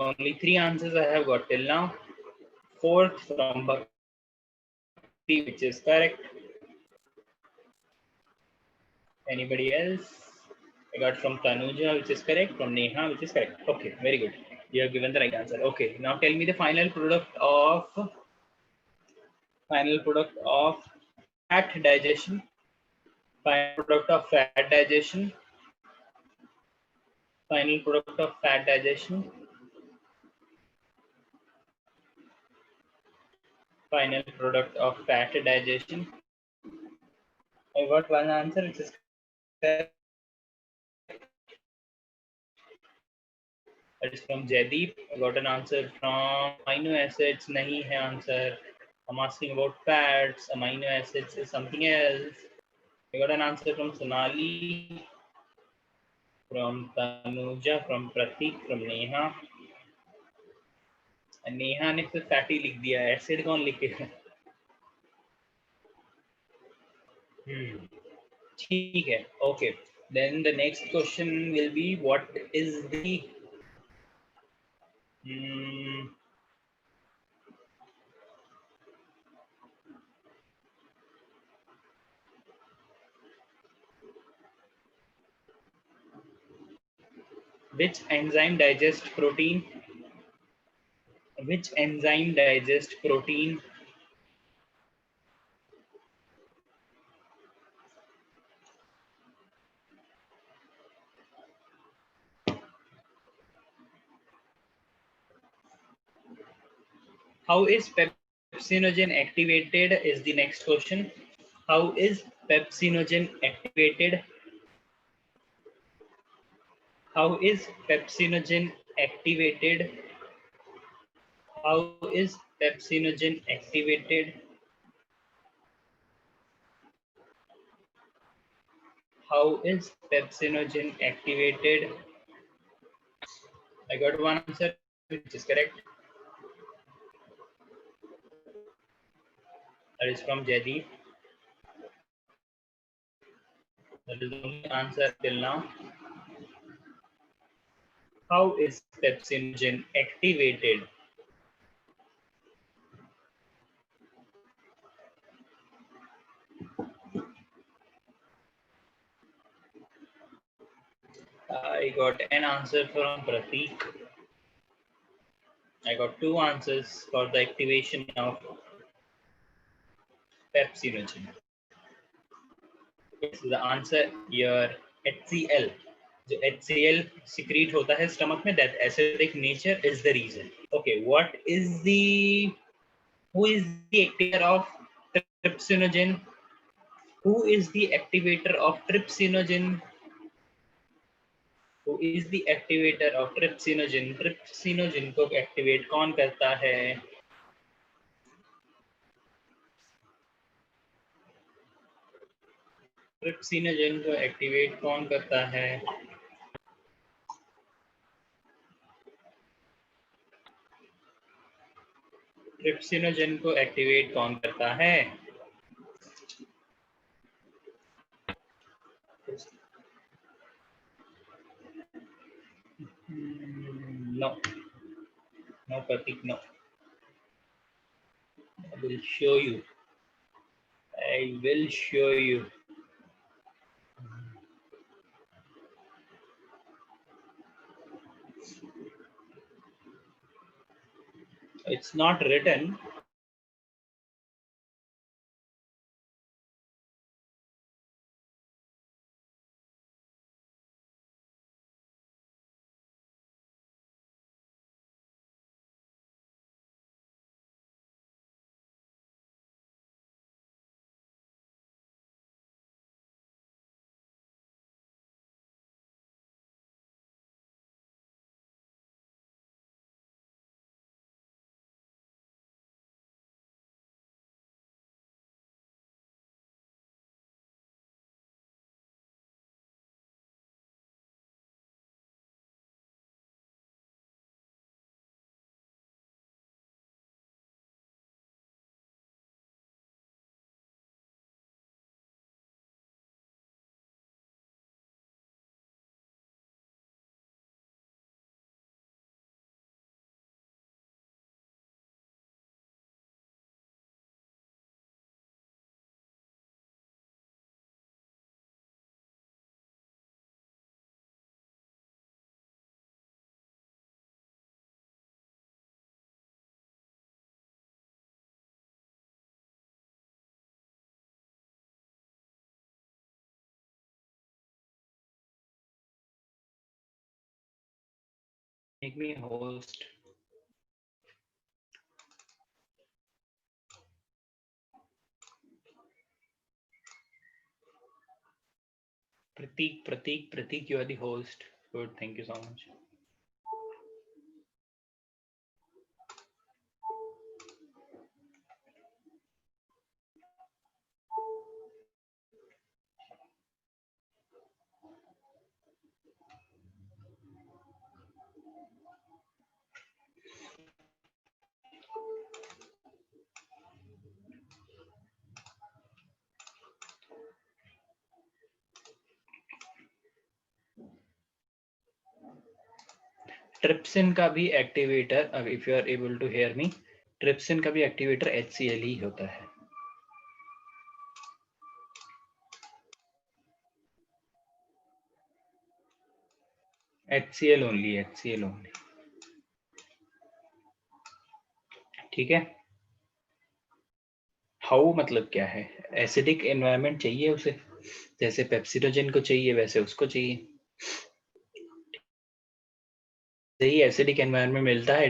Only 3 answers I have got till now. Fourth from Bhakti, which is correct. Anybody else? I got from Tanuja, which is correct. From Neha, which is correct. Okay, very good. You have given the right answer. Okay, now tell me the final product of fat digestion. Final product of fat digestion. Final product of fat digestion. Final product of fat digestion. I got one answer, which is correct. That is from Jaideep. I got an answer from amino acids. Nahi hai answer. I'm asking about fats. Amino acids is something else. I got an answer from Sonali, from Tanuja, from Pratik, from Neha. Neha ने फिर fatty लिख दिया, acid कौन लिखेगा? ठीक है, okay. Then the next question will be, what is the which enzyme digests protein? Which enzyme digests protein? How is pepsinogen activated is the next question. How is pepsinogen activated? How is pepsinogen activated? How is pepsinogen activated? How is pepsinogen activated? I got one answer, which is correct. That is from Jaideep. That is the only answer till now. How is pepsinogen activated? I got an answer from Pratik. I got 2 answers for the activation of pepsinogen. So the answer here, HCl. जो HCl secrete होता है stomach में, that acidic nature is the reason. Okay, what is the, who is the activator of trypsinogen? Who is the activator of trypsinogen? Who is the activator of trypsinogen? Trypsinogen को activate कौन करता है? Trypsinogen को activate कौन करता है? Trypsinogen को activate कौन करता है? No, no, Pratik, no. I will show you. I will show you. It's not written. Make me host. Pratik, you are the host. Good, thank you so much. Trypsin का भी activator, if you are able to hear me, trypsin का भी activator HCl ही होता है. HCl only. ठीक है. How मतलब क्या है? एसिडिक एनवायरनमेंट चाहिए उसे, जैसे पेप्सिडोजन को चाहिए वैसे उसको चाहिए. सही एसिडिक एनवायरनमेंट मिलता है,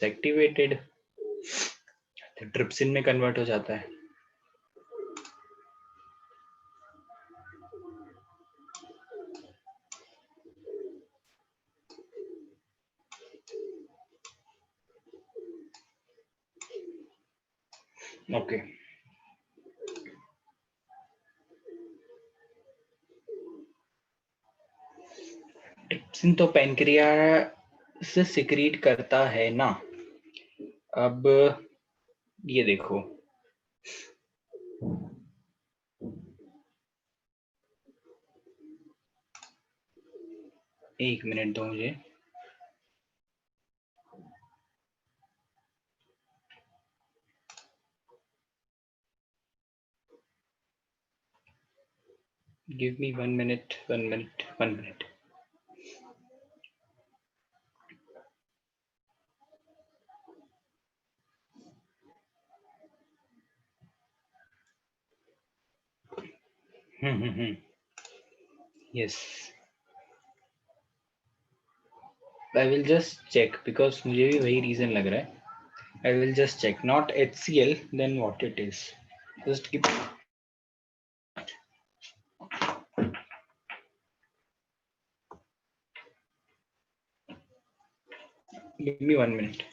एक्टिवेटेड ट्रिप्सिन में कन्वर्ट हो जाता है. ओके. ट्रिप्सिन तो पैनक्रिया से सिक्रीट करता है ना. अब ये देखो, एक मिनट दो मुझे. Give me 1 minute. Yes, I will just check because मुझे भी वही reason लग रहा है. I will just check. Not HCl, then what it is? Just give me 1 minute.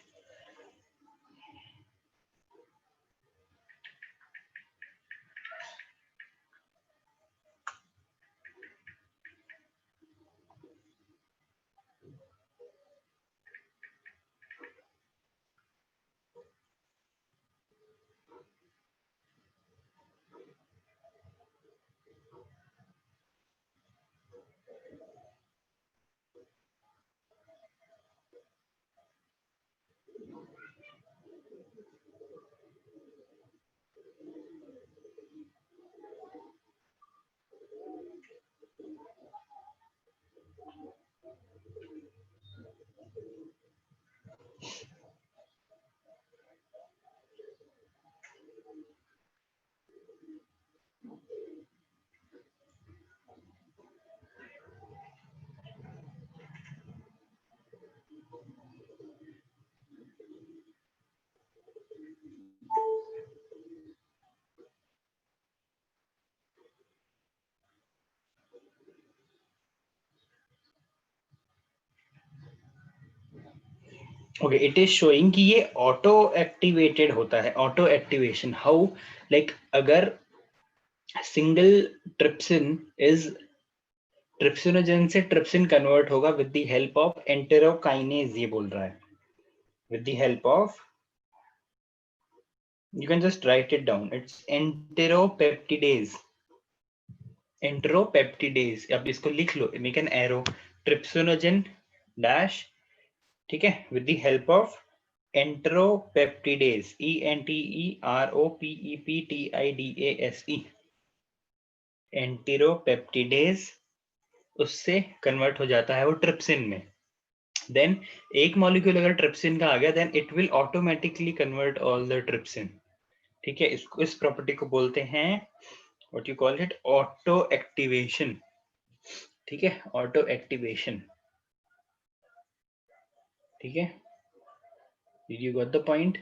Okay, it is showing कि ये auto activated होता है. Auto activation. How? Like अगर single trypsin is ट्रिप्सिनोजन से ट्रिप्सिन कन्वर्ट होगा with the help of enterokinase. ये बोल रहा है with the help of, you can just write it down. It's enteropeptidase. अब इसको लिख लो, make an arrow, trypsinogen dash, ठीक है, with the help of enteropeptidase, ENTEROPEPTIDASE, enteropeptidase, उससे कन्वर्ट हो जाता है वो ट्रिप्सिन में. देन एक मॉलिक्यूल अगर ट्रिप्सिन का आ गया, then it will automatically convert all the trypsin. ठीक है, इसको, इस प्रॉपर्टी को बोलते हैं, what you call it, auto activation. ठीक है, ऑटो एक्टिवेशन. ठीक है, did you got the point?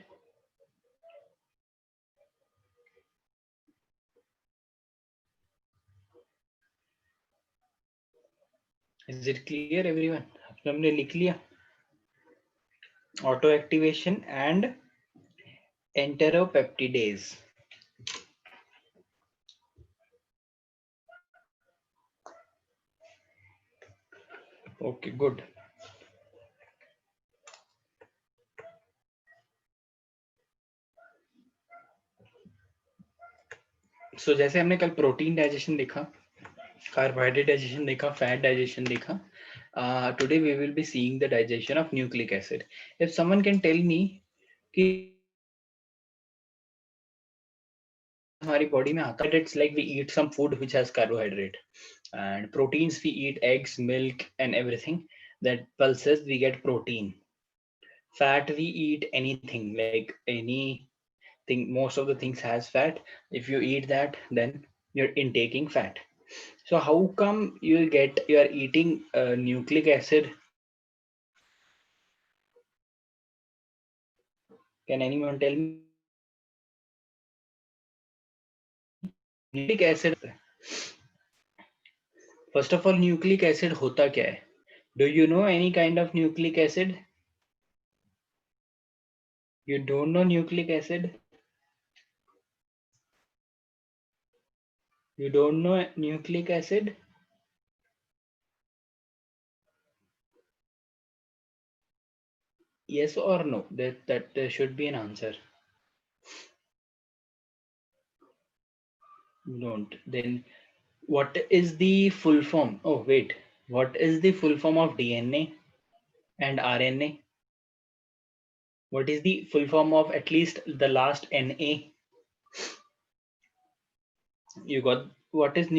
Is it clear everyone? हमने लिख लिया auto activation and enteropeptidase. Okay good. So जैसे हमने कल प्रोटीन डाइजेशन देखा, कार्बोहाइड्रेट डाइजेशन देखा, फैट डाइजेशन देखा, today we will be seeing the digestion of nucleic acid. If someone can tell me कि हमारी बॉडी में आता है, it's like we eat some food which has carbohydrate, and proteins we eat eggs, milk and everything that pulses we get protein. Fat we eat anything, like anything, most of the things has fat. If you eat that, then you're intaking fat. So how come you are eating nucleic acid? Can anyone tell me? Nucleic acid, first of all, nucleic acid होता क्या है? Do you know any kind of nucleic acid? You don't know nucleic acid? You don't know nucleic acid? Yes or no? That there should be an answer. Don't. Then what is the full form? Oh wait, what is the full form of DNA and RNA? What is the full form of at least the last NA? You got what is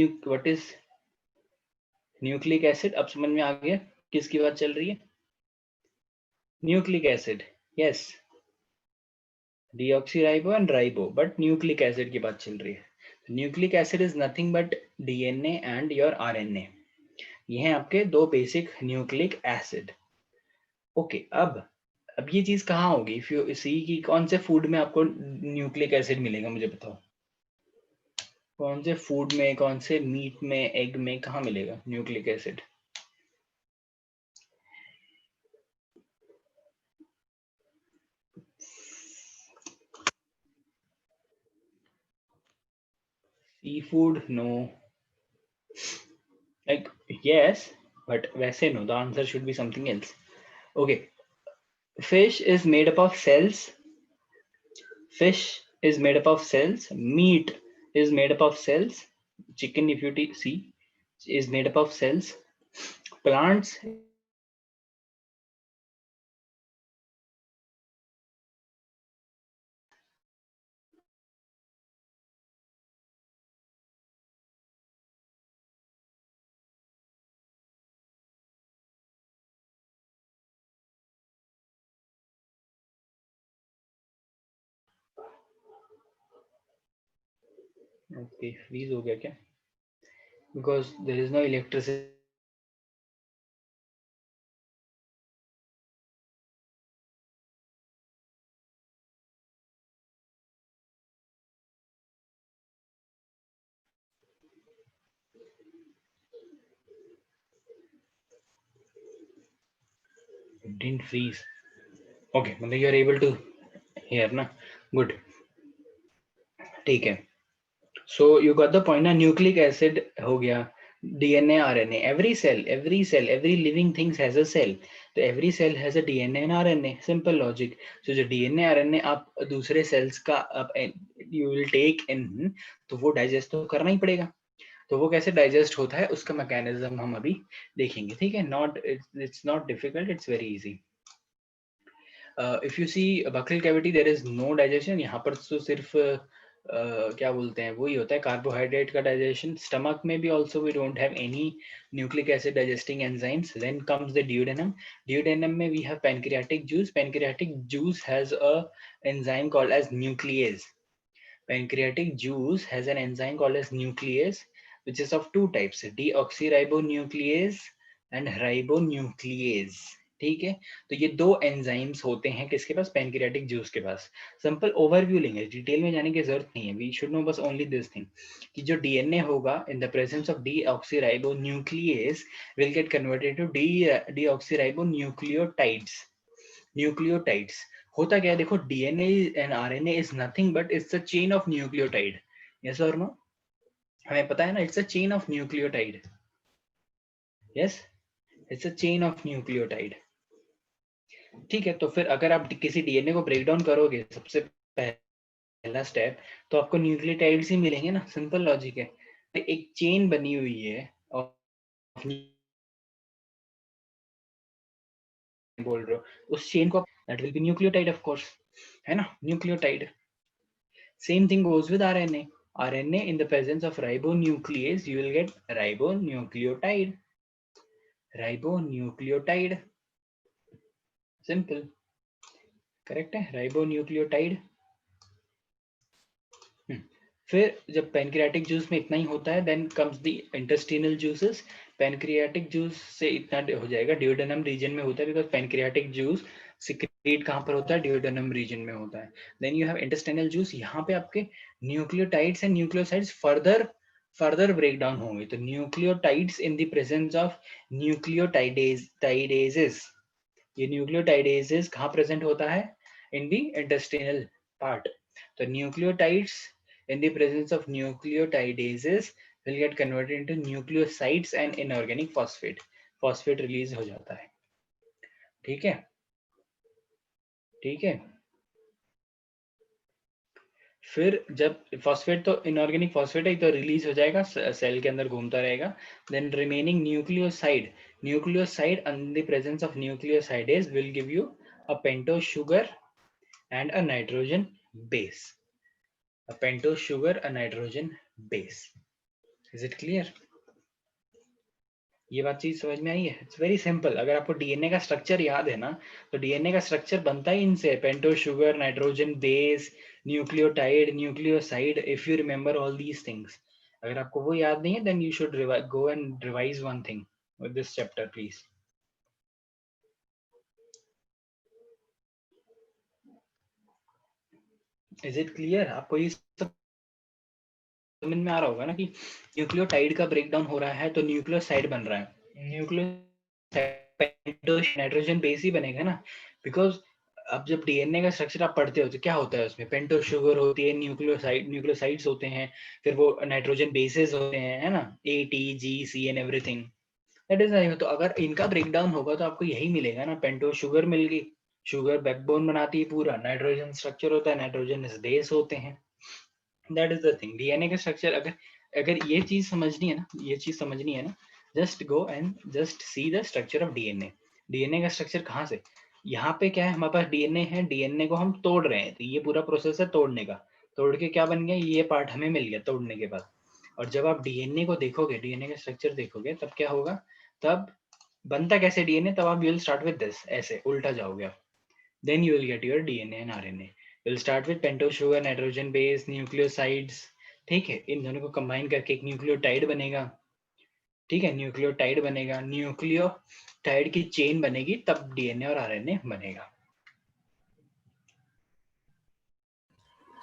nucleic acid? अब समझ में आ गया किसकी बात चल रही है? Nucleic acid, yes, deoxyribo and ribo, but nucleic acid की बात चल रही है. Nucleic acid is nothing but DNA and your RNA. ये हैं आपके दो बेसिक न्यूक्लिक एसिड. ओके, अब ये चीज कहाँ होगी? इफ यू सी कि कौन से फूड में आपको न्यूक्लिक एसिड मिलेगा, मुझे बताओ. कौन से फूड में, कौन से मीट में, एग में, कहाँ मिलेगा nucleic acid? Seafood, no. Like, yes, but वैसे no. The answer should be something else. Okay. Fish is made up of cells. Fish is made up of cells. Meat is made up of cells. Chicken, if you see, is made up of cells. Plants okay, freeze हो गया क्या? Because there is no electricity. Didn't freeze. Okay, मतलब you are able to hear ना? Good. ठीक है. So you got the point ना? Nucleic acid हो गया, DNA, RNA. every living thing has a cell. तो every cell has a DNA and RNA. Simple logic. So जो DNA RNA आप दूसरे cells का आप you will take in, तो वो digest तो करना ही पड़ेगा. तो वो कैसे डाइजेस्ट होता है उसका मैकेनिज्म हम अभी देखेंगे. ठीक है, not it's not difficult, it's very easy. If you see buccal cavity, there is no digestion. यहाँ पर तो सिर्फ क्या बोलते हैं, वही होता है कार्बोहाइड्रेट का डाइजेशन. स्टमक में भी also we don't have any nucleic acid digesting enzymes. Then comes the duodenum. Duodenum में we have pancreatic juice. Pancreatic juice has a enzyme called as nuclease. Pancreatic juice has an enzyme called as nuclease, which is of two types, deoxyribonuclease and ribonuclease. ठीक है, तो ये दो enzymes होते हैं किसके पास, pancreatic juice के पास। सिंपल ओवरव्यू लेंगे, डिटेल में जाने की जरूरत नहीं है, वी शुड नो बस ओनली दिस थिंग कि जो डीएनए होगा in the presence of deoxyribo nucleus will get converted to deoxyribo nucleotides. Nucleotides होता क्या है, देखो DNA and RNA is nothing but it's a chain of nucleotide. Yes और no, हमें पता है ना, it's a chain of nucleotide. Yes, it's a chain of nucleotide. ठीक है, तो फिर अगर आप किसी डीएनए को ब्रेक डाउन करोगे, सबसे पहला स्टेप तो आपको न्यूक्लियोटाइड्स ही मिलेंगे ना, सिंपल लॉजिक है। एक चेन बनी हुई है और बोल रहे हो उस चेन को, that will be nucleotide of course, है ना, nucleotide. Same thing goes with RNA. RNA in the presence of ribonuclease you will get ribonucleotide, ribonucleotide, सिंपल, करेक्ट है, राइबोन्यूक्लियोटाइड। फिर जब पैनक्रियाटिक जूस में इतना ही होता है, then comes the intestinal juices. Pancreatic juice से इतना हो जाएगा, ड्यूडेनम रीजन में होता है, बिकॉज पैनक्रियाटिक जूस सिक्रीट कहाँ पर होता है, ड्यूडेनम रीजन में होता है। Then you have intestinal juice, यहाँ पे आपके nucleotides and nucleosides further break down होंगे। तो nucleotides in the presence of nucleotidases, ये न्यूक्लियोटाइडेजेस कहाँ प्रेजेंट होता है, इन द इंटेस्टिनल पार्ट। तो nucleotides in the presence of nucleotidases will get converted into nucleosides and inorganic phosphate, phosphate release हो जाता है। ठीक है, ठीक है, फिर जब फॉस्फेट, तो इनऑर्गेनिक फॉस्फेट है तो रिलीज हो जाएगा, सेल के अंदर घूमता रहेगा। Then remaining nucleoside, nucleoside in the presence of nucleosidase will give you a pentose sugar and a nitrogen base, a pentose sugar, a nitrogen base. Is it clear? ये बात चीज समझ में आई है? It's very simple. अगर आपको DNA का structure याद है ना, तो डीएनए का स्ट्रक्चर बनता ही इनसे, pentose sugar, nitrogen base, nucleotide, nucleoside. If you remember all these things, अगर आपको वो याद नहीं है, then you should go and revise one thing with this chapter please. Is it clear? आपको ये सब समझ में आ रहा होगा ना कि न्यूक्लियोटाइड का ब्रेकडाउन हो रहा है तो न्यूक्लियोसाइड बन रहा है, न्यूक्लियो नाइट्रोजन बेस ही बनेगा ना, बिकॉज अब जब डीएनए का स्ट्रक्चर आप पढ़ते हो तो क्या होता है उसमें, पेंटोस शुगर होती है, न्यूक्लियोसाइड्स होते हैं, फिर वो नाइट्रोजन बेसेस होते हैं, है ना, A T G C and everything, that is. तो अगर इनका ब्रेकडाउन होगा तो आपको यही मिलेगा ना, पेंटोस शुगर मिल गई, शुगर बैकबोन बनाती है पूरा, नाइट्रोजन स्ट्रक्चर होता है, नाइट्रोजन बेस होते हैं। That is the thing, DNA का स्ट्रक्चर अगर अगर ये चीज समझनी है ना, ये चीज समझनी है ना, just go and just see the structure of DNA. DNA का स्ट्रक्चर कहाँ से, यहाँ पे क्या है, हमारे पास डीएनए है, डीएनए को हम तोड़ रहे हैं, तो ये पूरा प्रोसेस है तोड़ने का, तोड़ के क्या बन गया, ये पार्ट हमें मिल गया तोड़ने के बाद। और जब आप डीएनए को देखोगे, डीएनए का स्ट्रक्चर देखोगे, तब क्या होगा, तब बनता कैसे डीएनए, तब आप you will start with this, ऐसे उल्टा जाओगे आप, then you will get your DNA and RNA. We'll start with pentose sugar, nitrogen base, nucleosides. ठीक है, इन दोनों को कंबाइन करके एक न्यूक्लियोटाइड बनेगा। ठीक है, न्यूक्लियोटाइड बनेगा, न्यूक्लियोटाइड की चेन बनेगी, तब डीएनए और आरएनए बनेगा।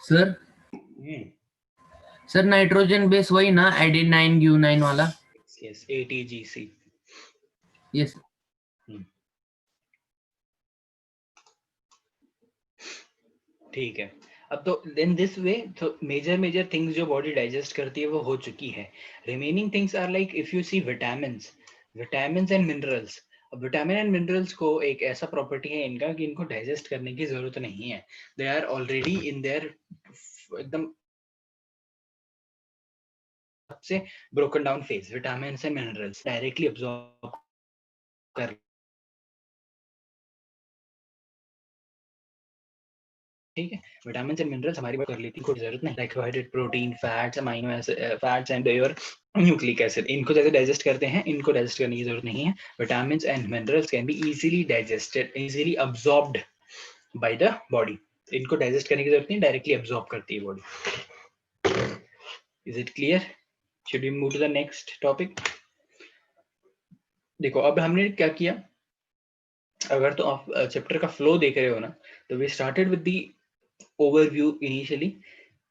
सर सर नाइट्रोजन बेस वही ना, एडेनाइन ग्यूनाइन वाला? Yes, ATGC। यस। ठीक है, अब तो देन दिस वे तो मेजर थिंग्स जो बॉडी डाइजेस्ट करती है वो हो चुकी है। Remaining things are like, if you see vitamins and minerals. अब विटामिन एंड मिनरल्स को एक ऐसा प्रॉपर्टी है इनका कि इनको डाइजेस्ट करने की जरूरत नहीं है, they are already in there एकदम सबसे broken down phase. Vitamin and minerals directly absorb कर, ठीक है, विटामिन एंड मिनरल्स हमारी बात कर लेती है, कोई जरूरत नहीं, like carbohydrate, protein, fats, amino acid, fats and your nucleic acid, इनको जैसे डाइजेस्ट करते हैं, इनको डाइजेस्ट करने की जरूरत नहीं है। Vitamin and minerals can be easily digested, easily absorbed by the body, इनको डाइजेस्ट करने की जरूरत नहीं, डायरेक्टली अब्सॉर्ब करती है body. Is it clear? Should we move to the next topic? देखो अब हमने क्या किया, अगर तो आप चैप्टर का फ्लो देख रहे हो ना, तो we started with the overview initially.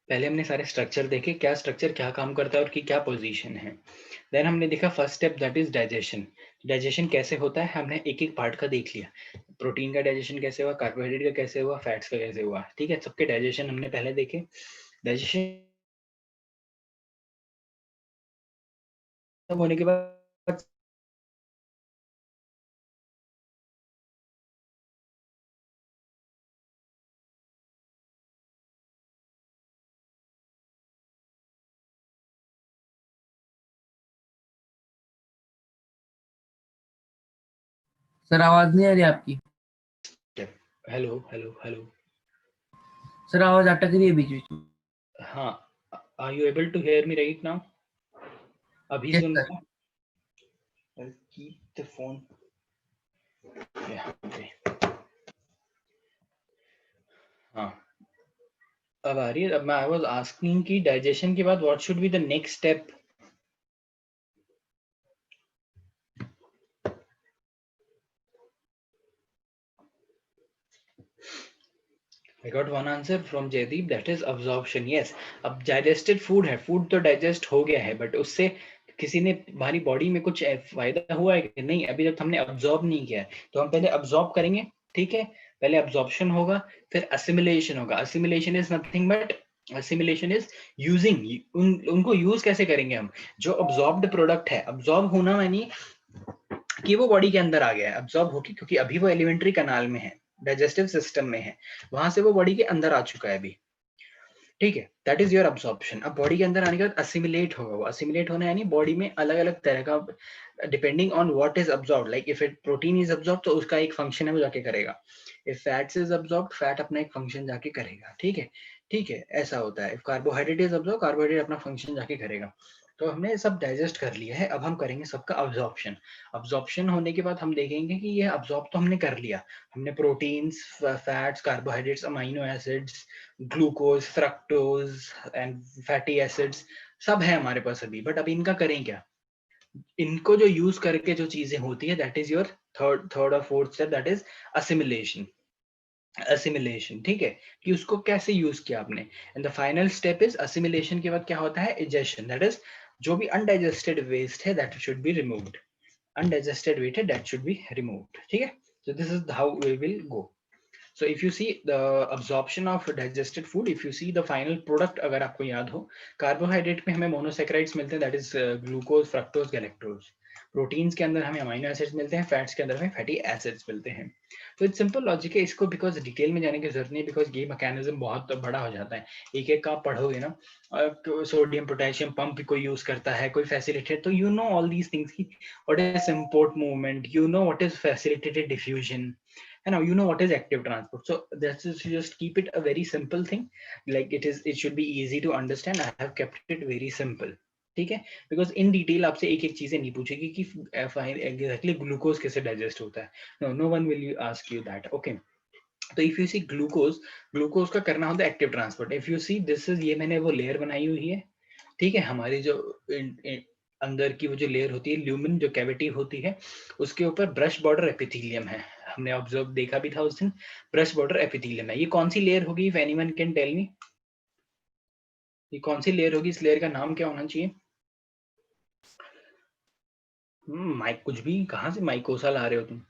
पहले हमने सारे स्ट्रक्चर देखे, क्या स्ट्रक्चर क्या काम करता है और की क्या पोजीशन है। देन हमने देखा first step that is digestion. Digestion कैसे होता है हमने एक एक पार्ट का देख लिया। प्रोटीन का डाइजेशन कैसे हुआ, कार्बोहाइड्रेट का कैसे हुआ, फैट्स का कैसे हुआ, ठीक है, सबके डाइजेशन हमने पहले देखे। डाइजेशन होने के बाद सर आवाज नहीं आ रही आपकी। Hello hello hello. सर आवाज अटक रही है बीच बीच में। हाँ, are you able to hear me right now? अभी यस सुन सर। रहे हो? कीप द फोन यहाँ पे। हाँ, अब आ रही है। अब मैं आई वाज आस्किंग कि डाइजेशन के बाद what should be the next step. I got one answer from Jaydeep, that is absorption. Yes, अब digested food है, food तो digest हो गया है, but उससे किसी ने हमारी बॉडी में कुछ फायदा हुआ है कि नहीं, अभी तक हमने अब्जॉर्ब नहीं किया है। तो हम पहले अब्जॉर्ब करेंगे, ठीक है। पहले अब्जॉर्प्शन होगा, फिर असिमिलेशन होगा। Assimilation is nothing but, assimilation is using, उनको यूज कैसे करेंगे हम, जो अब्जॉर्ब्ड प्रोडक्ट है। अब्जॉर्ब होना मानी कि वो बॉडी के अंदर आ गया है, अब्जॉर्ब होके, क्योंकि अभी वो एलिमेंट्री कनाल में है, डाइजेस्टिव सिस्टम में है, वहां से वो बॉडी के अंदर आ चुका है अभी, ठीक है। That is your absorption. अब बॉडी के अंदर आने के बाद असिमिलेट होगा। वो असिमिलेट होना यानी बॉडी में अलग अलग तरह का, depending on what is absorb, like if it protein is absorb तो उसका एक फंक्शन है वो जाके करेगा। If fats is absorb, fat अपना एक फंक्शन जाके करेगा, ठीक है, ठीक है, ऐसा होता है। If carbohydrate is absorb, carbohydrate अपना फंक्शन जाके करेगा। तो हमने सब डाइजेस्ट कर लिया है, अब हम करेंगे सबका अब्जॉर्प्शन। अब्जॉर्प्शन होने के बाद हम देखेंगे कि ये अब्जॉर्ब तो हमने कर लिया, हमने proteins, fats, carbohydrates, amino acids, glucose, fructose and fatty acids सब है हमारे पास अभी। बट अभी इनका करें क्या, इनको जो यूज करके जो चीजें होती है, दैट इज योर थर्ड और fourth step, that is assimilation. Assimilation, ठीक है, कि उसको कैसे यूज किया आपने। And the final step is assimilation के बाद क्या होता है, इजेशन, दैट इज जो भी अनडाइजेस्टेड वेस्ट है that should be removed. Undigested waste है दैट शुड बी रिमूव्ड, ठीक है। So this is how we will go. So if you see the absorption of digested food, if you see the final product, अगर आपको याद हो, carbohydrate में हमें monosaccharides मिलते हैं, that is glucose, fructose, galactose. Proteins के अंदर हमें अमीनो एसिड्स मिलते हैं, फैट्स के अंदर हमें फैटी एसिड्स मिलते हैं। तो इट्स सिंपल लॉजिक है, इसको बिकॉज डिटेल में जाने की जरूरत नहीं, बिकॉज ये मैकेनिज्म बहुत बड़ा हो जाता है। एक एक का आप पढ़ोगे ना, सोडियम पोटेशियम पंप कोई यूज करता है, कोई फैसिलिटेट, तो you know all these things की what is import movement, you know what is facilitated diffusion, and now you know what is active transport. So that's just keep it a very simple thing, like it should be easy to understand. I have kept it very simple, ठीक है, because in detail आपसे एक एक चीजें नहीं पूछेगी कि exactly glucose कैसे digest होता है। No, no one will you ask you that, okay. तो if you see glucose, glucose का करना होता है active transport. If you see this is, ये मैंने वो लेयर बनाई हुई है, ठीक है, हमारी जो अंदर की वो जो लेयर होती है, ल्यूमिन जो कैविटी होती है, उसके ऊपर ब्रश बॉर्डर एपिथेलियम है। हमने ऑब्जर्व देखा भी था उस दिन, ब्रश बॉर्डर एपिथेलियम है। ये कौन सी लेयर होगी, if anyone can tell me, ये कौन सी लेयर होगी, इस लेयर का नाम क्या होना चाहिए? माइक कुछ भी, कहाँ से माइकोसा ला रहे हो तुम?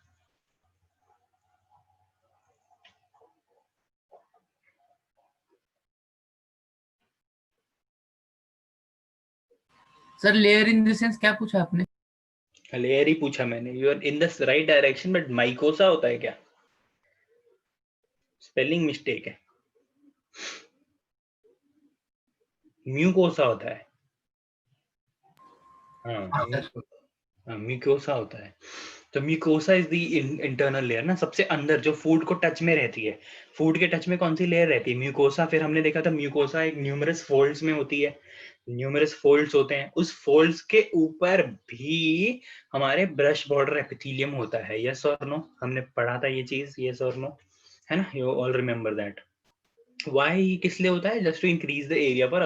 Sir layer in the sense क्या पूछा आपने? लेयर ही पूछा मैंने, you are in the right direction, but mucosa होता है क्या? स्पेलिंग मिस्टेक है, म्यूकोसा होता है। हाँ हाँ, सर। म्यूकोसा होता है। तो mucosa is the internal layer ना, सबसे अंदर जो फूड को टच में रहती है। फूड के टच में कौन सी लेयर रहती है, म्यूकोसा। फिर हमने देखा था म्यूकोसा एक न्यूमरस फोल्ड्स में होती है, न्यूमरस फोल्ड्स होते हैं, उस फोल्ड्स के ऊपर भी हमारे ब्रश बॉर्डर एपिथेलियम होता है। यस और नो, हमने पढ़ा था ये चीज, यस और नो, है ना, you all remember that. Why किस लिए होता है? Just to increase the area for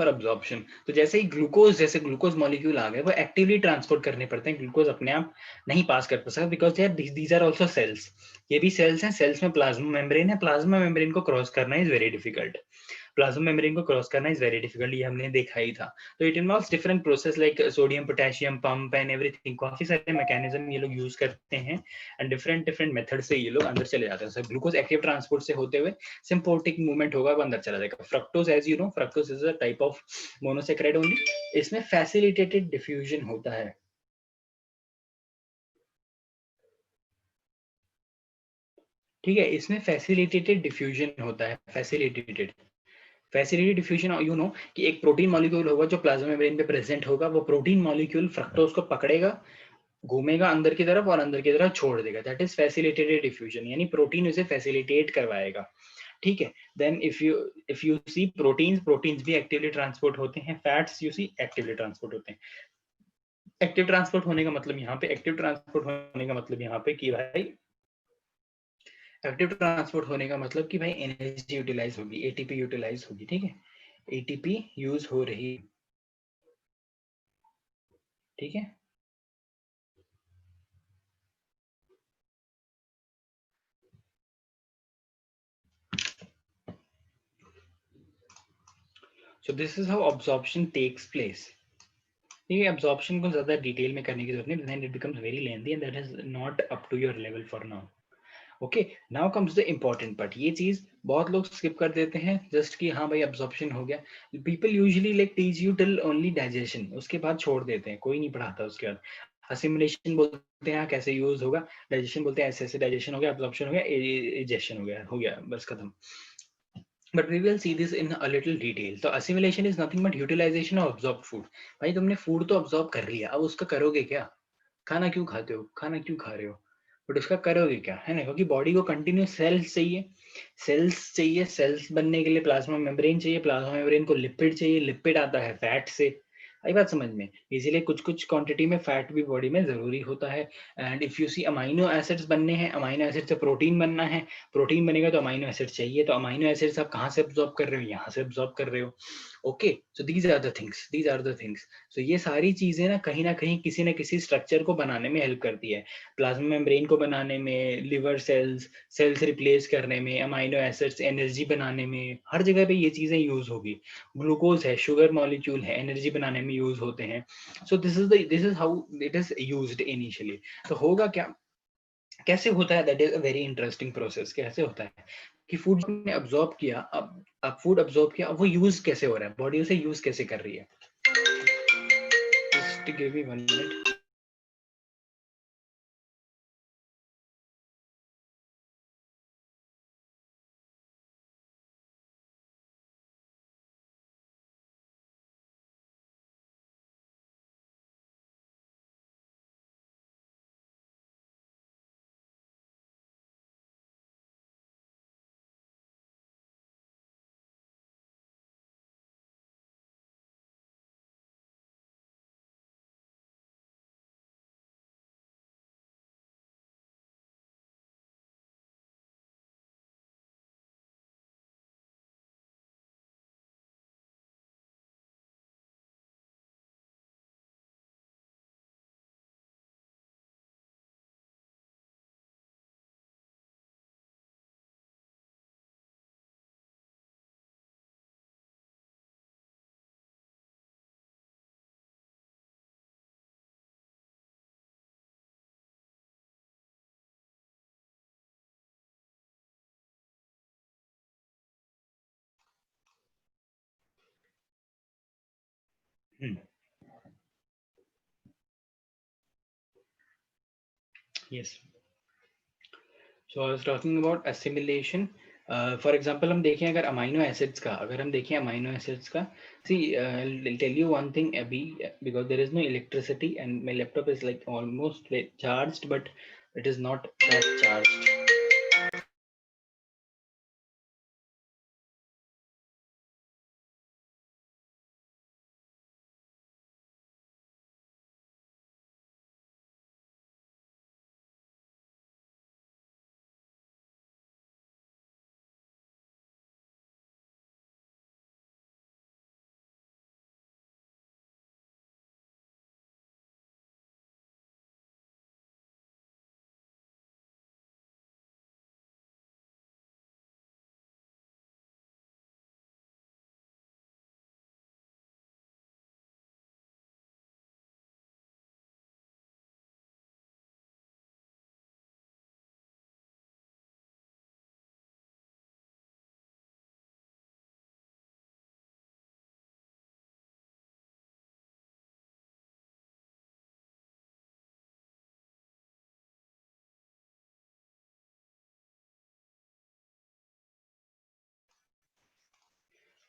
absorption. तो जैसे ही ग्लूकोज मॉलिक्यूल आ गए, वो एक्टिवली ट्रांसपोर्ट करने पड़ते हैं, ग्लूकोज अपने आप नहीं पास कर सकता, because these are also cells. ये भी सेल्स हैं, सेल्स में प्लाज्मा मेम्ब्रेन है, प्लाज्मा मेम्ब्रेन को क्रॉस करना is very difficult. Plasma membrane को क्रॉस करना इज वेरी डिफिकल्ट, ये हमने देखा ही था। तो it involves different process like sodium potassium pump and everything, काफी सारे मैकेनिज्म ये लोग यूज करते हैं, एंड डिफरेंट डिफरेंट मेथड से ये लोग अंदर चले जाते हैं। सर ग्लूकोज एक्टिव ट्रांसपोर्ट से होते हुए सिम्पोटिक मूवमेंट होगा, वो अंदर चला जाएगा। Fructose, as you know, fructose is a type of monosaccharide only, इसमें फैसिलिटेटेड डिफ्यूजन होता है। ठीक है, इसमें फैसिलिटेटेड डिफ्यूजन होता है, फैसिलिटेटेड डिफ्यूजन, यू नो कि एक प्रोटीन मॉलिक्यूल होगा जो प्लाज्मा मेम्ब्रेन पे प्रेजेंट होगा, वो प्रोटीन मॉलिक्यूल फ्रक्टोज को पकड़ेगा, घूमेगा अंदर की तरफ और अंदर की तरफ छोड़ देगा, दैट इज फैसिलिटेटेड डिफ्यूजन, यानी प्रोटीन उसे फैसिलिटेट करवाएगा। ठीक है, then if you see proteins भी एक्टिवली ट्रांसपोर्ट होते हैं, fats you see actively transport होते हैं। एक्टिव ट्रांसपोर्ट होने का मतलब यहाँ पे, एक्टिव ट्रांसपोर्ट होने का मतलब यहाँ पे कि भाई, एक्टिव ट्रांसपोर्ट होने का मतलब कि भाई एनर्जी यूटिलाइज होगी, एटीपी यूटिलाइज होगी। ठीक है, एटीपी यूज हो रही। ठीक है, so this is how absorption takes place. ठीक है, अब्जॉर्प्शन को ज्यादा डिटेल में करने की जरूरत नहीं, then it becomes very lengthy and that is not up to your level for now. Okay, now comes the important part. ये चीज बहुत लोग स्किप कर देते हैं, जस्ट कि हाँ भाई अब्जॉर्प्शन हो गया। People usually like teach you till only digestion, उसके बाद छोड़ देते हैं, कोई नहीं पढ़ाता उसके बाद। असिमिलेशन बोलते हैं कैसे यूज होगा, डाइजेशन बोलते हैं ऐसे ऐसे डाइजेशन हो गया, अब्जॉर्प्शन हो गया, इजेशन हो गया बस खत्म। But we will see this in a little detail. तो assimilation is nothing but utilization of absorbed food. भाई तुमने फूड तो अब्जॉर्ब कर लिया, अब उसका करोगे क्या? खाना क्यों खाते हो, खाना क्यों खा रहे हो, बट उसका करोगे क्या, है ना? क्योंकि बॉडी को कंटिन्यू सेल्स चाहिए, सेल्स बनने के लिए प्लाज्मा मेम्ब्रेन चाहिए, प्लाज्मा मेम्ब्रेन को लिपिड चाहिए, लिपिड आता है फैट से। आई बात समझ में? इसीलिए कुछ कुछ क्वांटिटी में फैट भी बॉडी में जरूरी होता है। And if you see amino acids बनने हैं, अमाइनो एसिड से प्रोटीन बनना है, प्रोटीन बनेगा तो अमाइनो एसिड चाहिए, तो अमाइनो एसिड्स आप कहाँ से अब्जॉर्ब कर रहे हो? यहाँ से अब्जॉर्ब कर रहे हो। Okay, so these are the things. तो ये सारी चीजें ना कहीं किसी न किसी स्ट्रक्चर को बनाने में हेल्प करती है, प्लाज्मा मेम्ब्रेन को बनाने में, लिवर सेल्स रिप्लेस करने में, अमाइनो एसिड्स एनर्जी बनाने में, हर जगह पे ये चीजें यूज होगी। ग्लूकोज है, शुगर मॉलिक्यूल है, एनर्जी बनाने में यूज होते हैं। सो this is how it is used initially. तो होगा क्या, कैसे होता है, that is a very interesting process. कैसे होता है कि फूड ने अब्जॉर्ब किया, अब फूड अब्जॉर्ब किया, अब वो यूज कैसे हो रहा है, बॉडी उसे यूज कैसे कर रही है? Just give me 1 minute. Yes, so I was talking about assimilation. For example हम देखें, अगर अमाइनो एसिड्स का, अगर हम देखें अमाइनो एसिड्स का, see tell you one thing अभी, because there is no electricity and my laptop is like almost charged, but it is not that charged.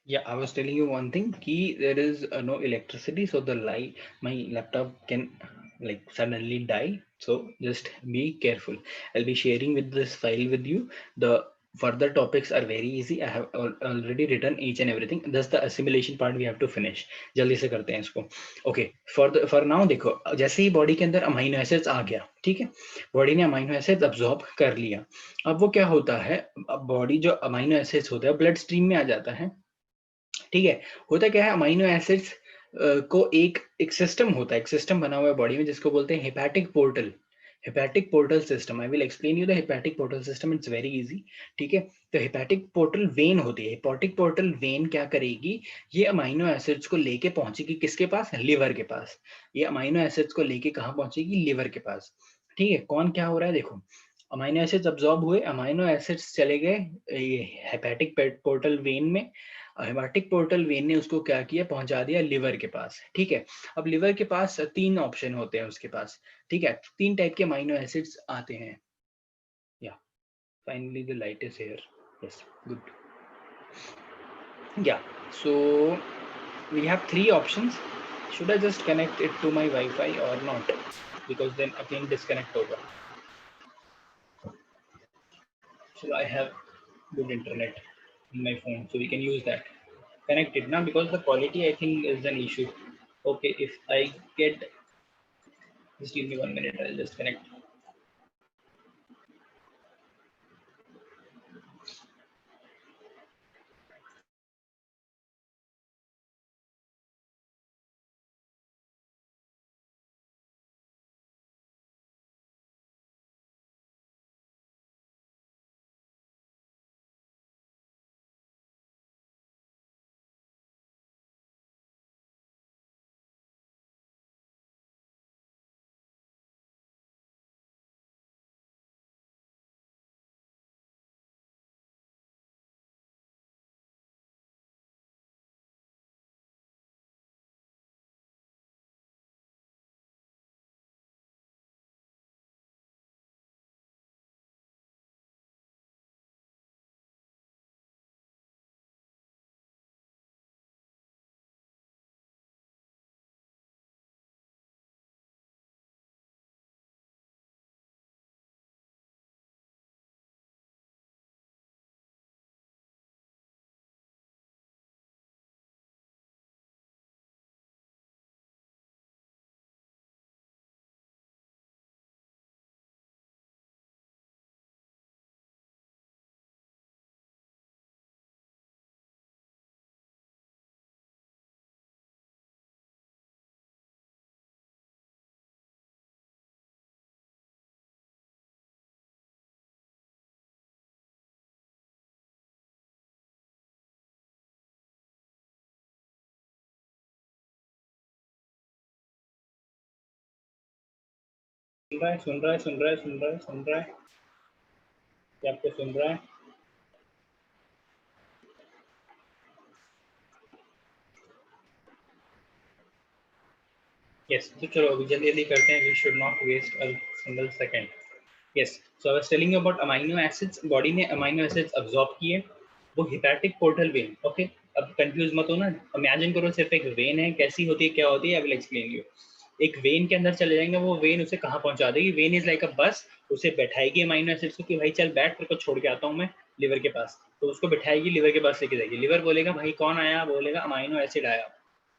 Yeah, I was telling you one thing. Key, there is no electricity, so the light, my laptop can like suddenly die. So just be careful. I'll be sharing with this file with you. The further topics are very easy. I have already written each and everything. Just the assimilation part we have to finish. जल्दी से करते हैं इसको. Okay. For now देखो, जैसे ही body के अंदर amino acids आ गया, ठीक है, बॉडी ने अमीनो एसिड्स अब्सॉर्ब कर लिया. अब वो क्या होता है, बॉडी जो अमीनो एसिड्स होता है ब्लड स्ट्रीम में आ जाता है. ठीक है, होता क्या है, अमीनो एसिड्स को एक सिस्टम होता है, एक सिस्टम बना हुआ है बॉडी में जिसको बोलते हैं hepatic portal system. I will explain you the hepatic portal system, it's very easy. ठीक है, तो हेपेटिक पोर्टल वेन होती है. हेपेटिक पोर्टल वेन क्या करेगी, ये अमीनो एसिड्स को लेके पहुंचेगी किसके पास, लिवर के पास. ये अमीनो एसिड्स को लेके कहाँ पहुंचेगी, लिवर के पास. ठीक है, कौन क्या हो रहा है देखो, अमीनो एसिड्स अब्सॉर्ब हुए, अमीनो एसिड्स चले गए हेपेटिक पोर्टल वेन में. हेपेटिक पोर्टल वेन ने उसको क्या किया, पहुंचा दिया लिवर के पास. ठीक है, अब लिवर के पास तीन ऑप्शन होते हैं उसके पास. ठीक है, तीन टाइप के अमीनो एसिड्स आते हैं. Yeah finally the light is here. Yes, good. Yeah so we have three options. Should I just connect it to my WiFi or not, because then again disconnect होगा. So I have good internet in my phone, so we can use that. Connected now, because the quality I think is an issue. Okay, if I get, just give me 1 minute, I'll just connect. सुन रहा है, क्या आपको सुन रहा है? Yes, तो चलो अभी जल्दी जल्दी करते हैं. We should not waste a single second. Yes, so I was telling you about amino acids. Body ने अमीनो एसिड्स अब्सॉर्ब किए, वो हेपेटिक पोर्टल वेन. ओके, अब कंफ्यूज मत हो ना. इमेजिन करो सिर्फ एक वेन है, कैसी होती है, क्या होती है, आई विल एक्सप्लेन यू. एक वेन के अंदर चले जाएंगे, वो वेन उसे कहाँ पहुंचा देगी. वेन इज लाइक अ बस, उसे बैठाएगी अमीनो एसिड्स को कि भाई चल बैठ, तेरे को छोड़ के आता हूँ मैं लिवर के पास. तो उसको बैठाएगी, लिवर के पास लेके जाएगी. लिवर बोलेगा भाई कौन आया, बोलेगा अमीनो एसिड आया.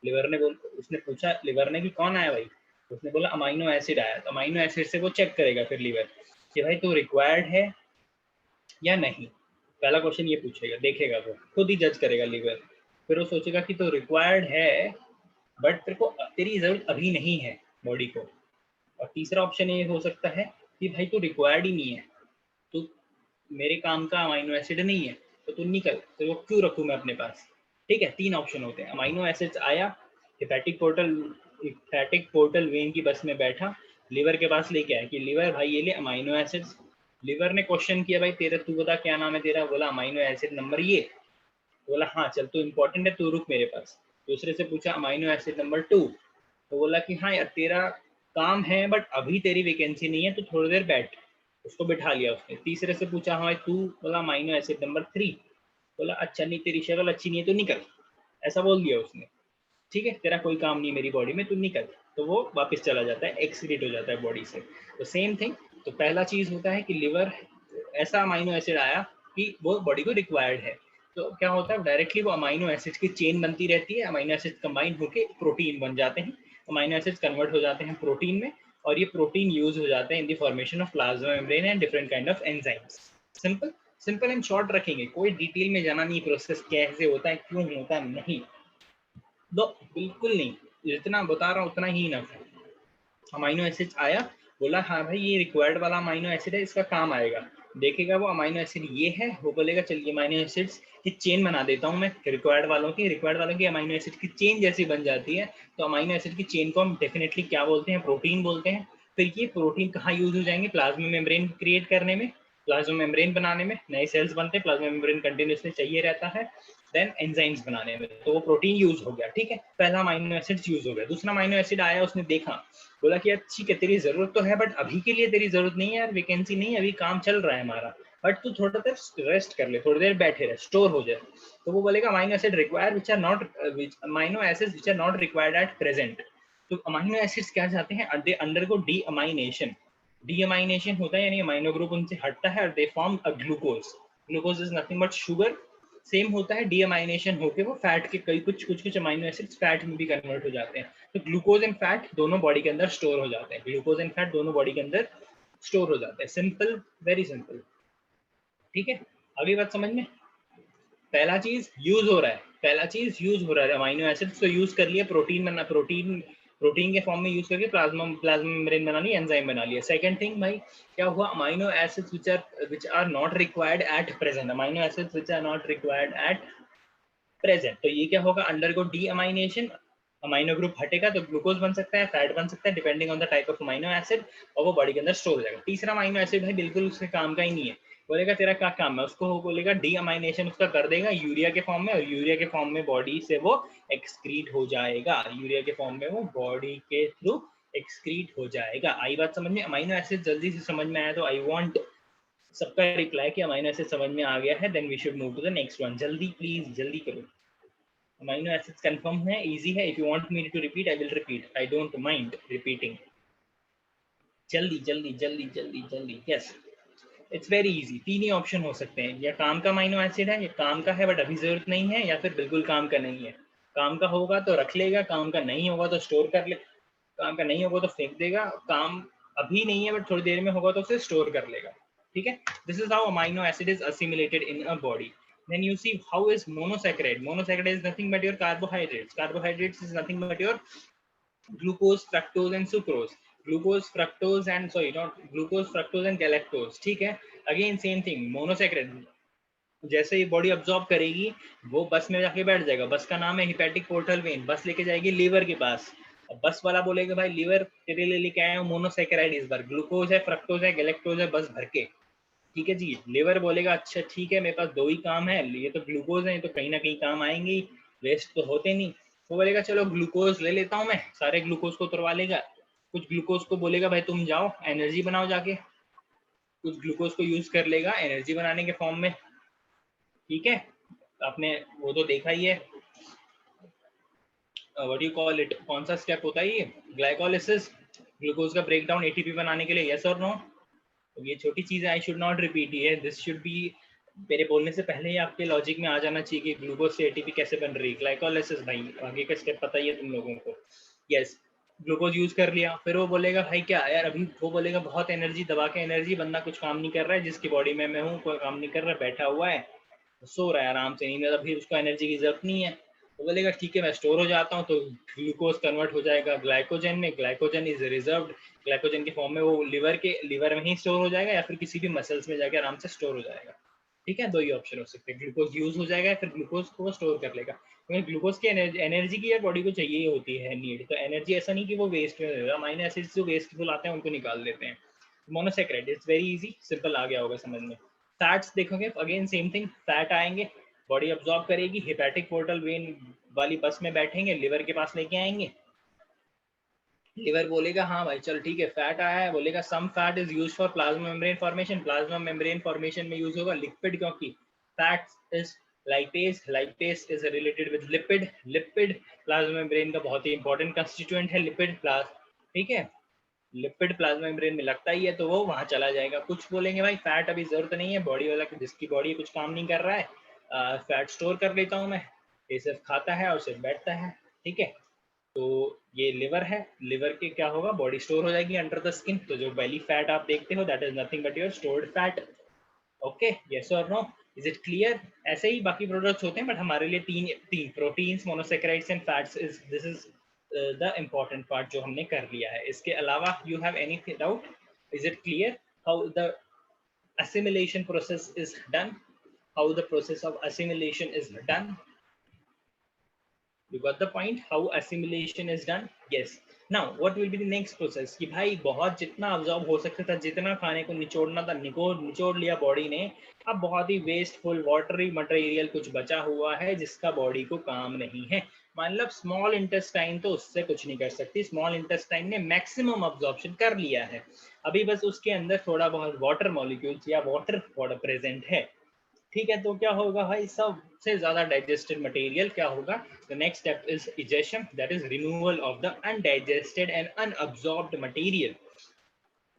लिवर ने उसने पूछा लिवर ने कि कौन आया भाई, उसने बोला अमीनो एसिड आया. तो अमीनो एसिड से वो चेक करेगा फिर लिवर कि भाई तू रिक्वायर्ड है या नहीं. पहला क्वेश्चन ये पूछेगा, देखेगा, वो खुद ही जज करेगा लिवर. फिर वो सोचेगा कि तो रिक्वायर्ड है बट तेरे को, तेरी जरूरत अभी नहीं है बॉडी को. और तीसरा ऑप्शन ये हो सकता है कि भाई तू रिक्वायर्ड ही नहीं है, तू मेरे काम का अमीनो एसिड नहीं है, तो तू निकल, तो वो क्यों रखूँ मैं अपने पास. ठीक है, तीन ऑप्शन होते हैं. अमीनो एसिड्स आया, हेपेटिक पोर्टल वेन की बस में बैठा, लिवर के पास लेके आया कि लिवर भाई ये ले अमीनो एसिड्स. लिवर ने क्वेश्चन किया भाई तेरा, तू बता क्या नाम है तेरा, बोला अमीनो एसिड नंबर ये. बोला हाँ चल तू इंपॉर्टेंट है, तू रुक मेरे पास. दूसरे से पूछा अमीनो एसिड नंबर 2, तो बोला कि हाँ यार तेरा काम है बट अभी तेरी वैकेंसी नहीं है, तो थोड़ी देर बैठ. उसको बिठा लिया उसने. तीसरे से पूछा हाँ तू, बोला अमीनो एसिड नंबर 3, बोला अच्छा नहीं, तेरी शक्ल अच्छी नहीं है तो निकल, ऐसा बोल दिया उसने, ठीक है, तेरा कोई काम नहीं मेरी बॉडी में, तू निकल। तो वो वापस चला जाता है, एक्सक्रीट हो जाता है बॉडी से। तो सेम थिंग, तो पहला चीज होता है कि लिवर ऐसा अमाइनो एसिड आया कि वो बॉडी को रिक्वायर्ड है, तो क्या होता है डायरेक्टली वो अमाइनो एसिड की चेन बनती रहती है, अमाइनो एसिड कंबाइन होकर प्रोटीन बन जाते हैं, अमाइनो एसिड कन्वर्ट हो जाते हैं प्रोटीन में, और ये प्रोटीन यूज हो जाते हैं in the formation of plasma membrane and different kind of enzymes. Simple simple and short रखेंगे, कोई डिटेल में जाना नहीं, प्रोसेस कैसे होता है, क्यों होता है, नहीं, दो बिल्कुल नहीं, जितना बता रहा हूँ उतना ही इनफ है। अमाइनो एसिड आया, बोला हाँ भाई ये रिक्वायर्ड वाला अमाइनो एसिड है, इसका काम आएगा, देखेगा वो अमाइनो एसिड ये है, वो बोलेगा चलिए अमाइनो एसिड्स की चेन बना देता हूँ मैं, रिक्वायर्ड वालों की अमाइनो एसिड की चेन जैसी बन जाती है। तो अमाइनो एसिड की चेन को हम डेफिनेटली क्या बोलते हैं, प्रोटीन बोलते हैं। फिर ये प्रोटीन कहाँ यूज हो जाएंगे, प्लाज्मा मेम्ब्रेन क्रिएट करने में, प्लाज्मा मेम्ब्रेन बनाने में, नए सेल्स बनते हैं, प्लाज्मा मेम्ब्रेन कंटिन्यूसली चाहिए रहता है, देन एंजाइम्स बनाने में, तो वो प्रोटीन यूज हो गया, ठीक है, पहला अमाइनो एसिड यूज हो गया। दूसरा अमाइनो एसिड आया, उसने देखा, बोला कि यार ठीक है तेरी जरूरत तो है, बट अभी के लिए तेरी जरूरत नहीं है यार, वैकेंसी नहीं है, अभी काम चल रहा है हमारा, बट तू थोड़ा देर रेस्ट कर ले, थोड़ी देर बैठे रहे, स्टोर हो जाए। तो वो बोलेगा amino acid require which are not, amino acids which are not required at present. तो अमाइनो एसिड्स क्या जाते हैं, दे अंडरगो डीअमाइनेशन, डीअमाइनेशन होता है यानी अमाइनो ग्रुप उनसे हटता है और they form a glucose, glucose is nothing but sugar. Same होता है, डीअमाइनेशन होके वो फैट के कई कुछ अमाइनो एसिड्स फैट में भी कन्वर्ट हो जाते हैं। तो ग्लूकोज एंड फैट दोनों बॉडी के अंदर स्टोर हो जाते हैं, ग्लूकोज एंड फैट दोनों बॉडी के अंदर स्टोर हो जाते हैं, सिंपल, वेरी सिंपल, ठीक है। अभी बात समझ में, पहला चीज यूज हो रहा है, पहला चीज यूज हो रहा है, अमाइनो एसिड्स तो यूज कर लिया, प्रोटीन बना, प्रोटीन के फॉर्म में यूज करके प्लाज्मा प्लाज्मा मेम्ब्रेन बना लिया, एंजाइम बना लिया। सेकंड थिंग भाई क्या हुआ, amino acids which are not required at present, amino acids which are not required at present, तो ये क्या होगा, अंडरगो डीअमाइनेशन, अमाइनो ग्रुप हटेगा तो ग्लूकोज बन सकता है, फैट बन सकता है, depending on the type of amino acid, और वो बॉडी के अंदर स्टोर हो जाएगा। तीसरा अमाइनो एसिड है बिल्कुल उसके काम का ही नहीं है, बोलेगा तेरा क्या काम है, उसको बोलेगा डीअमाइनेशन उसका कर देगा यूरिया के फॉर्म में, और यूरिया के फॉर्म में बॉडी से वो एक्सक्रीट हो जाएगा, यूरिया के फॉर्म में वो बॉडी के थ्रू एक्सक्रीट हो जाएगा। आई बात समझ में, अमाइनो एसिड जल्दी से समझ में आया तो आई वांट सबका रिप्लाई कि अमाइनो एसिड समझ में आ गया है, then we should move to the next one, जल्दी प्लीज जल्दी करो। अमाइनो एसिड्स कंफर्म है, इजी है, if you want me to repeat I will repeat, I don't mind repeating, जल्दी जल्दी जल्दी जल्दी जल्दी, यस, इट्स वेरी इजी। तीन ही ऑप्शन हो सकते हैं, या काम का अमाइनो एसिड है, या काम का है बट अभी जरूरत नहीं है, या फिर बिल्कुल काम का नहीं है। काम का होगा तो रख लेगा, काम का नहीं होगा तो स्टोर कर ले, काम का नहीं होगा तो फेंक देगा, काम अभी नहीं है बट थोड़ी देर में होगा तो उसे स्टोर कर लेगा, ठीक है। This is how amino acid is assimilated in a body. Then you see how is monosaccharide. Monosaccharide is nothing but your carbohydrates. Carbohydrates is nothing but your glucose, fructose and sucrose. Glucose, fructose and sorry, not glucose, fructose and galactose. ठीक है, again same thing, monosaccharide जैसे ही body absorb करेगी वो बस में जाके बैठ जाएगा, बस का नाम है हिपैटिक पोर्टल वेन, बस लेके जाएगी लीवर के पास। अब बस वाला बोलेगा भाई लीवर तेरे लिए लेके आया हूँ मोनोसैकेराइड, इस बार ग्लूकोज है, फ्रक्टोज है, गैलेक्टोज है, बस भर के, ठीक है जी। लिवर बोलेगा अच्छा ठीक है मेरे पास दो ही काम है, ये तो ग्लूकोज है, तो कहीं ना कहीं काम आएंगे, वेस्ट तो होते नहीं। वो बोलेगा चलो ग्लूकोज ले लेता हूँ मैं, सारे ग्लूकोज को उतरवा लेगा, कुछ ग्लूकोज को बोलेगा भाई तुम जाओ एनर्जी बनाओ जाके, कुछ ग्लूकोज को यूज कर लेगा एनर्जी बनाने के फॉर्म में, ठीक है। आपने वो तो देखा ही है, व्हाट यू कॉल इट, कौन सा स्टेप होता है ये, ग्लाइकोलिसिस, ग्लूकोज का ब्रेकडाउन एटीपी बनाने के लिए, यस और नो। तो ये छोटी चीज है, आई शुड नॉट रिपीट, ये दिस शुड बी मेरे बोलने से पहले ही आपके लॉजिक में आ जाना चाहिए कि ग्लूकोज से एटीपी कैसे बन रही है, ग्लाइकोलाइसिस, भाई आगे का स्टेप पता ही है तुम लोगों को, यस। ग्लूकोज यूज कर लिया, फिर वो बोलेगा भाई क्या यार अभी, वो बोलेगा बहुत एनर्जी, दबा के एनर्जी, बंदा कुछ काम नहीं कर रहा है, जिसकी बॉडी में मैं हूँ कोई काम नहीं कर रहा, बैठा हुआ है, सो रहा है आराम से, नींद, अभी उसको एनर्जी की जरूरत नहीं है। वो बोलेगा ठीक है मैं स्टोर हो जाता हूँ, तो ग्लूकोज कन्वर्ट हो जाएगा ग्लाइकोजन में, ग्लाइकोजन इज रिजर्व्ड, ग्लाइकोजन के फॉर्म में वो लिवर में ही स्टोर हो जाएगा, या फिर किसी भी मसल्स में जाके आराम से स्टोर हो जाएगा, ठीक है। दो ही ऑप्शन हो सकते हैं, ग्लूकोज यूज हो जाएगा, फिर ग्लूकोज को स्टोर कर लेगा, क्योंकि ग्लूकोज की एनर्जी की यार बॉडी को चाहिए ही होती है नीड, तो एनर्जी ऐसा नहीं कि वो वेस्ट में रहेगा, अमाइनो एसिड्स जो वेस्टफुल आते हैं उनको निकाल देते हैं। Monosaccharide it's very easy, simple, आ गया होगा समझ में। फैट्स देखोगे अगेन सेम थिंग, फैट आएंगे, बॉडी अब्सॉर्ब करेगी, हिपैटिक पोर्टल वेन वाली बस में बैठेंगे, लिवर के पास लेके आएंगे, लिवर बोलेगा हाँ भाई चल ठीक है फैट आया है, बोलेगा some fat is used for plasma membrane formation, plasma membrane formation में यूज होगा लिक्विड, क्योंकि fat is lipase is related with lipid plasma membrane का बहुत ही इंपॉर्टेंट कंस्टिट्यूएंट है लिपिड ठीक है, लिपिड प्लाज्मा मेम्ब्रेन में लगता ही है तो वो वहां चला जाएगा। कुछ बोलेंगे भाई फैट अभी जरूरत नहीं है, बॉडी वाला जिसकी बॉडी कुछ काम नहीं कर रहा है, फैट स्टोर कर लेता हूँ मैं, ये सिर्फ खाता है और सिर्फ बैठता है, ठीक है। तो ये लिवर है, लिवर के क्या होगा, बॉडी स्टोर हो जाएगी अंडर द स्किन, तो जो बेली फैट आप देखते हो that is nothing but your stored fat. Okay, yes और नो, इज इट क्लियर? ऐसे ही बाकी प्रोडक्ट्स होते हैं बट हमारे लिए तीन तीन proteins, monosaccharides and fats is this is the important part जो हमने कर लिया है। इसके अलावा you have any doubt? Is it clear how the assimilation process is done? How the process of assimilation is done? You got the point? How assimilation is done? Yes. Now what will be the next process? कि भाई बहुत जितना absorb हो सकता था, जितना खाने को निचोड़ना था निचोड़ लिया बॉडी ने, अब बहुत ही वेस्टफुल वाटरी मटेरियल कुछ बचा हुआ है जिसका बॉडी को काम नहीं है। मतलब स्मॉल इंटेस्टाइन तो उससे कुछ नहीं कर सकती, स्मॉल इंटेस्टाइन ने मैक्सिमम अब्जॉर्प्शन कर लिया है, अभी बस उसके अंदर थोड़ा बहुत वाटर मॉलिक्यूल्स या वाटर प्रेजेंट है, ठीक है। तो क्या होगा भाई, सबसे ज्यादा डाइजेस्टेड मटेरियल क्या होगा, the next step is egestion, that is removal of the undigested and unabsorbed material.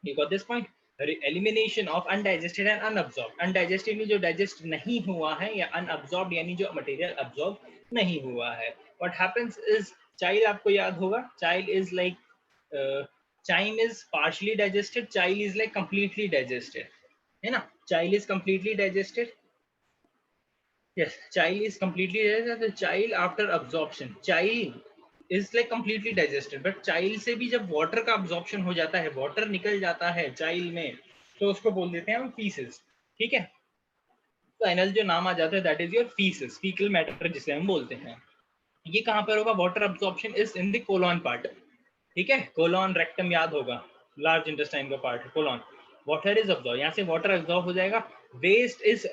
You got this point? Elimination of undigested and unabsorbed, undigested जो डाइजेस्ट नहीं हुआ है, या अनअब्सॉर्ब्ड यानी जो मटेरियल अब्सॉर्ब नहीं हुआ है। व्हाट हैपेंस इज, चाइल्ड आपको याद होगा, child is like chyme is partially digested, child is like completely digested, है ना, child is completely digested. Yes, child is completely digested. The child after absorption, child is like completely digested. But child से भी जब water का absorption हो जाता है, water निकल जाता है child में, तो उसको बोल देते हैं हम feces, ठीक है। फाइनल जो नाम आ जाता है that is your feces, fecal matter जिसे हम बोलते हैं। ये कहाँ पर होगा, water absorption is in the colon part, ठीक है। कोलॉन रेक्टम याद होगा, लार्ज इंटेस्टाइन का पार्ट है कोलॉन। वाटर इज अब्सॉर्ब, यहाँ से वाटर अब्सॉर्ब हो जाएगा। वेस्ट इज,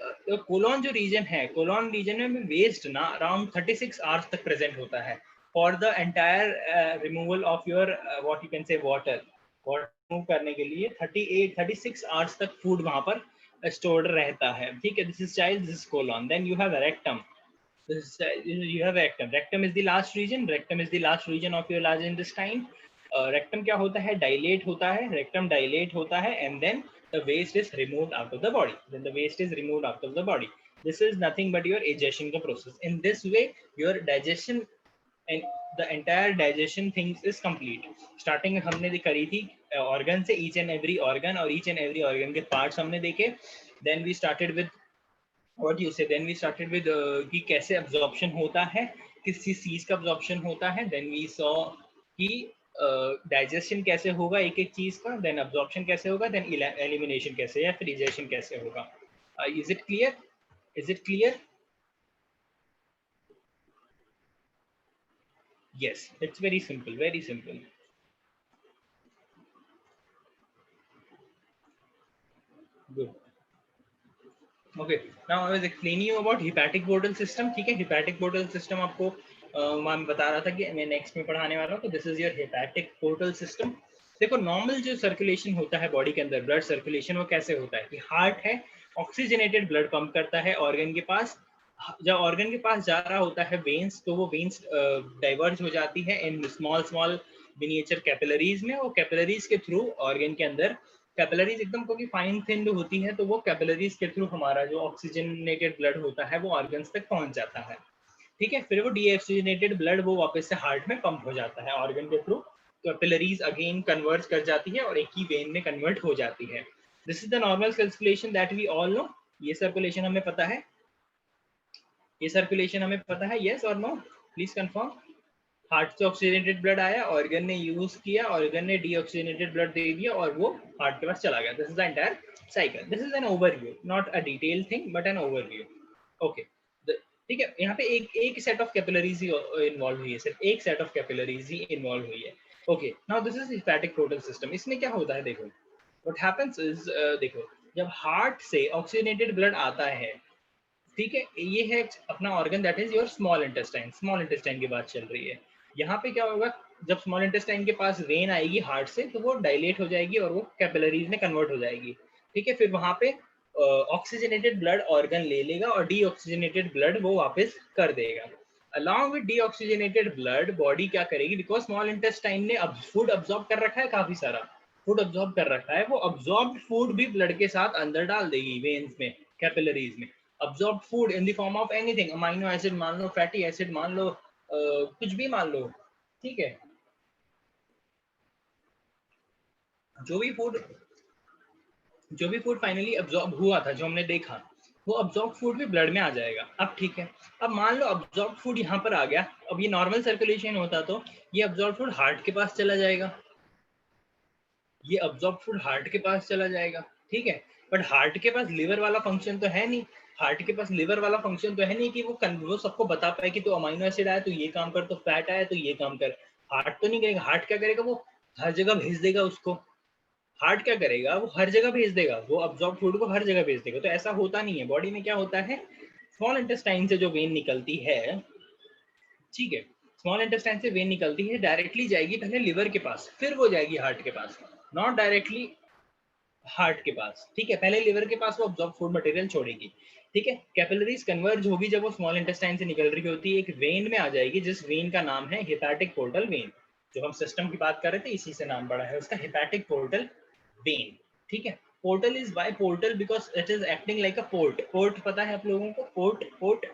कोलॉन जो रीजन है, कोलॉन रीजन में वेस्ट ना अराउंड 36 आवर्स तक प्रेजेंट होता है for the entire removal of your what you can say water remove करने के लिए 36 आवर्स तक फूड वहां पर स्टोर्ड रहता है, ठीक है। This is child, this is colon, then you have rectum, you have rectum. Rectum is the last region. Rectum is the last region of your large intestine. Rectum क्या होता है, dilate होता है, rectum dilate होता है, and then the waste is removed out of the body. Then the waste is removed out of the body. This is nothing but your digestion का process. In this way, your digestion and the entire digestion things is complete. Starting हमने करी थी organ से, each and every organ और each and every organ के parts हमने देखे. Then we started with what you say, then we started with कि कैसे absorption होता है, किस चीज का absorption होता है, then we saw कि digestion कैसे होगा एक एक चीज का, then absorption कैसे होगा, then elimination कैसे या फिर digestion कैसे होगा। is it clear? Is it clear? Yes, it's very simple, very simple. Good. Okay, now I was explaining you about hepatic portal system, ठीक है। hepatic portal system आपको मैं बता रहा था कि मैं नेक्स्ट में पढ़ाने वाला हूँ, तो this is your hepatic portal system। देखो नॉर्मल जो सर्कुलेशन होता है बॉडी के अंदर, ब्लड सर्कुलेशन, वो कैसे होता है कि हार्ट है, ऑक्सीजनेटेड ब्लड पंप करता है ऑर्गन के पास, जब ऑर्गन के पास जा रहा होता है वेन्स, तो वो वेन्स डाइवर्ज हो जाती है in small small miniature capillaries में, वो कैपिलरीज के थ्रू ऑर्गन के अंदर, कैपिलरीज एकदम क्योंकि फाइन थिन्ड होती है, तो वो कैपिलरीज के थ्रू हमारा जो ऑक्सीजनेटेड ब्लड होता है वो ऑर्गन्स तक पहुंच जाता है, ठीक है। फिर वो डीऑक्सीजनेटेड ब्लड वो वापस से हार्ट में पंप हो जाता है ऑर्गन के थ्रू, कैपिलरीज अगेन कन्वर्ज कर जाती है और एक ही वेन में कन्वर्ट हो जाती है। This is the normal circulation that we all know. ये सर्कुलेशन हमें पता है, ये सर्कुलेशन हमें पता है, यस और नो, प्लीज कंफर्म। हार्ट से ऑक्सीजनेटेड ब्लड आया, ऑर्गन ने यूज किया, ऑर्गन ने डीऑक्सीजनेटेड ब्लड दे दिया और वो हार्ट के पास चला गया। This is the entire cycle, this is an overview, not a detail thing but an overview. Okay, ठीक है। यहाँ पे एक set of capillaries he involve हुई है, सिर्फ एक set of capillaries he involve हुई है। Okay, now this is hepatic portal system. इसमें क्या होता है, देखो व्हाट हैपेंस इज, देखो जब हार्ट से ऑक्सीजनेटेड ब्लड आता है, ठीक है, ये है अपना organ that is your small intestine, small intestine की बात चल रही है। यहाँ पे क्या होगा, जब स्मॉल इंटेस्टाइन के पास वेन आएगी हार्ट से, तो वो डायलेट हो जाएगी और वो कैपिलरीज में कन्वर्ट हो जाएगी, ठीक है। फिर वहां पे ऑक्सीजनेटेड ब्लड ऑर्गन ले लेगा और डीऑक्सीजनेटेड ब्लड वो वापस कर देगा। Along with deoxygenated blood body क्या करेगी, बिकॉज स्मॉल इंटेस्टाइन ने अब फूड अब्सॉर्ब कर रखा है, काफी सारा फूड अब्सॉर्ब कर रखा है, वो अब्सॉर्ब फूड भी ब्लड के साथ अंदर डाल देगी वेन्स में, कैपिलरीज में। Absorb food in the form of anything, amino acid मान लो, फैटी एसिड मान लो, कुछ भी मान लो, ठीक है। जो भी फूड फाइनली अब्सॉर्ब हुआ था, जो हमने देखा, वो अब्सॉर्ब फूड भी ब्लड में आ जाएगा। अब ठीक है, अब मान लो अब्सॉर्ब फूड यहाँ पर आ गया, अब ये नॉर्मल सर्कुलेशन होता तो ये अब्सॉर्ब फूड हार्ट के पास चला जाएगा, ये अब्सॉर्ब फूड हार्ट के पास चला जाएगा, ठीक है। बट हार्ट के पास लिवर वाला फंक्शन तो है नहीं, हार्ट के पास लिवर वाला फंक्शन तो है नहीं कि वो सबको बता पाए कि तो अमाइनो एसिड आया तो ये काम कर, तो फैट आया तो ये काम कर। हार्ट तो नहीं करेगा, हार्ट क्या करेगा, वो हर जगह भेज देगा उसको। हार्ट क्या करेगा, वो हर जगह भेज देगा, वो अब्सॉर्ब फूड को हर जगह भेज देगा। तो ऐसा होता नहीं है, बॉडी में क्या होता है, स्मॉल इंटेस्टाइन से जो वेन निकलती है, ठीक है, स्मॉल इंटेस्टाइन से वेन निकलती है, डायरेक्टली जाएगी पहले लिवर के पास, फिर वो जाएगी हार्ट के पास, नॉट डायरेक्टली हार्ट के पास, ठीक है। पहले लिवर के पास वो अब्सॉर्ब फूड मटेरियल छोड़ेगी, ठीक है। कैपिलरीज कन्वर्ज होगी जब वो स्मॉल इंटेस्टाइन से निकल रही होती है, एक वेन में आ जाएगी, जिस वेन का नाम है हेपेटिक पोर्टल वेन। जो हम सिस्टम की बात कर रहे थे, इसी से नाम पड़ा है उसका, हेपेटिक पोर्टल वेन, ठीक है। Portal is by portal because it is acting like a port. Port पता है आप लोगों को, पोर्ट, पोर्ट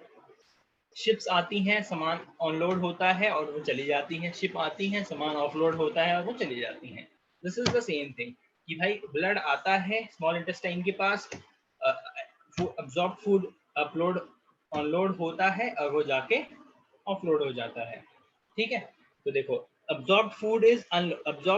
शिप्स आती हैं, सामान ऑनलोड होता है और वो चली जाती हैं, शिप आती हैं, सामान ऑफलोड होता है और वो चली जाती हैं। This is the same thing कि भाई ब्लड आता है स्मॉल इंटेस्टाइन के पास, अब्सॉर्ब फूड अपलोड ऑनलोड होता है और वो जाके ऑफलोड हो जाता है, ठीक है। तो देखो, अब्सॉर्ब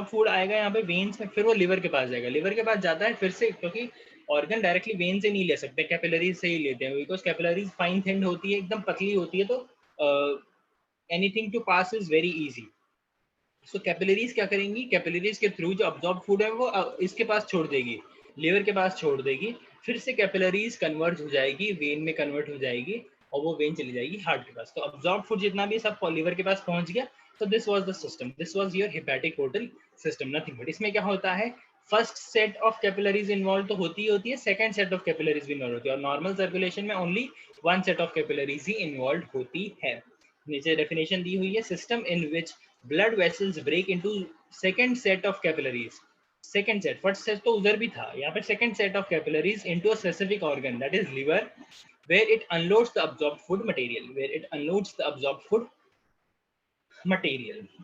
फूड आएगा यहाँ पे वेन्स में, फिर वो लिवर के पास जाएगा, लिवर के पास जाता है फिर से, क्योंकि ऑर्गन डायरेक्टली वेन से नहीं ले सकते, कैपिलरीज से ही लेते हैं, बिकॉज कैपिलरीज फाइन थिन्ड होती है, एकदम पतली होती है, तो anything to pass is very easy. So capillaries क्या करेंगी, कैपिलरीज के थ्रू जो अब्सॉर्ब फूड है वो इसके पास छोड़ देगी, लिवर के पास छोड़ देगी, फिर से कैपिलरीज कन्वर्ट हो जाएगी, वेन में कन्वर्ट हो जाएगी और वो वेन चली जाएगी हार्ट के पास। तो अब्सॉर्ब फूड जितना भी सब लिवर के पास पहुंच गया। तो this was the system, this was your hepatic portal system, nothing but. इसमें क्या होता है, first set of capillaries involve तो होती है, सेकंड सेट ऑफ कैपिलरीज भी इन्वॉल्व होती है, और नॉर्मल सर्कुलेशन में only one set of capillaries he involve होती है। नीचे डेफिनेशन दी हुई है, system in which blood vessels break into second set of capillaries, second set, first set तो उधर भी था, यहाँ पे second set of capillaries into a specific organ, that is liver, where it unloads the absorbed food material,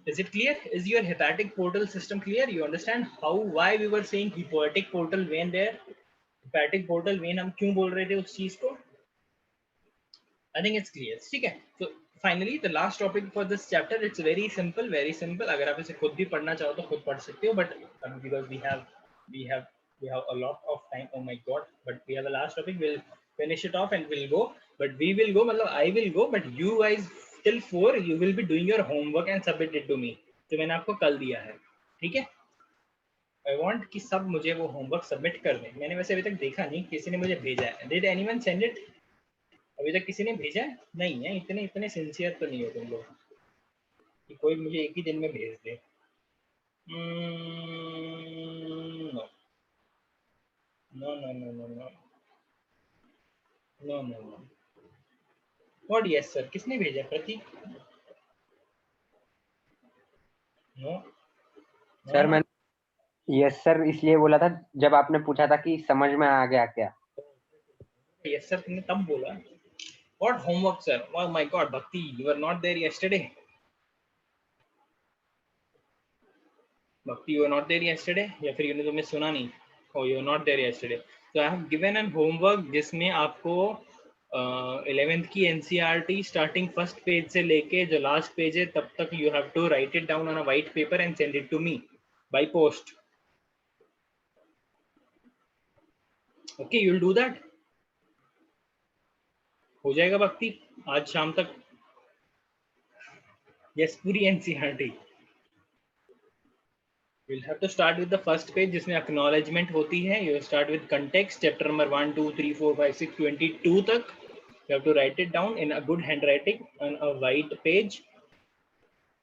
Is it clear? Is your hepatic portal system clear? You understand why we were saying hepatic portal vein there? Hepatic portal vein हम क्यों बोल रहे थे उस चीज को? I think it's clear, ठीक है। So finally the last topic for this chapter, it's very simple, very simple. अगर आप इसे खुद भी पढ़ना चाहो तो खुद पढ़ सकते हो, but because we have a lot of time, oh my god, but we have a last topic, we'll finish it off and we'll go, but we will go, मतलब I will go, but you guys till 4 you will be doing your homework and submit it to me, जो मैंने आपको कल दिया है, ठीक है। I want कि सब मुझे वो होमवर्क सबमिट कर दें। मैंने वैसे अभी तक देखा नहीं किसी ने मुझे भेजा है, did anyone send it? अभी तक किसी ने भेजा है? नहीं है, इतने सिंसियर तो नहीं हो तुम लोग कि कोई मुझे एक ही दिन में भेज दे। No no no no no no no no no what, yes sir, किसने भेजा, प्रतीक? नो सर मैंने यस सर इसलिए बोला था जब आपने पूछा था कि समझ में आ गया क्या। यस सर तुमने तब बोला। What homework sir? Oh my God Bhakti, you were not there yesterday. Bhakti, you were not there yesterday, या फिर यूने तुमने सुना नहीं? Oh, you were not there yesterday. तो I have given an homework जिसमें आपको 11th की एनसीईआरटी स्टार्टिंग फर्स्ट पेज से लेके जो लास्ट पेज है तब तक you have to write it down on a white paper and send it to me by post. Okay, you will do that? हो जाएगा भक्ति आज शाम तक? यस, पूरी NCERT. We'll have to start with the first page जिसमें acknowledgement होती है. You start with context, chapter number 1, 2, 3, 4, 5, 6, 22 तक. You have to write it down in a good handwriting on a white page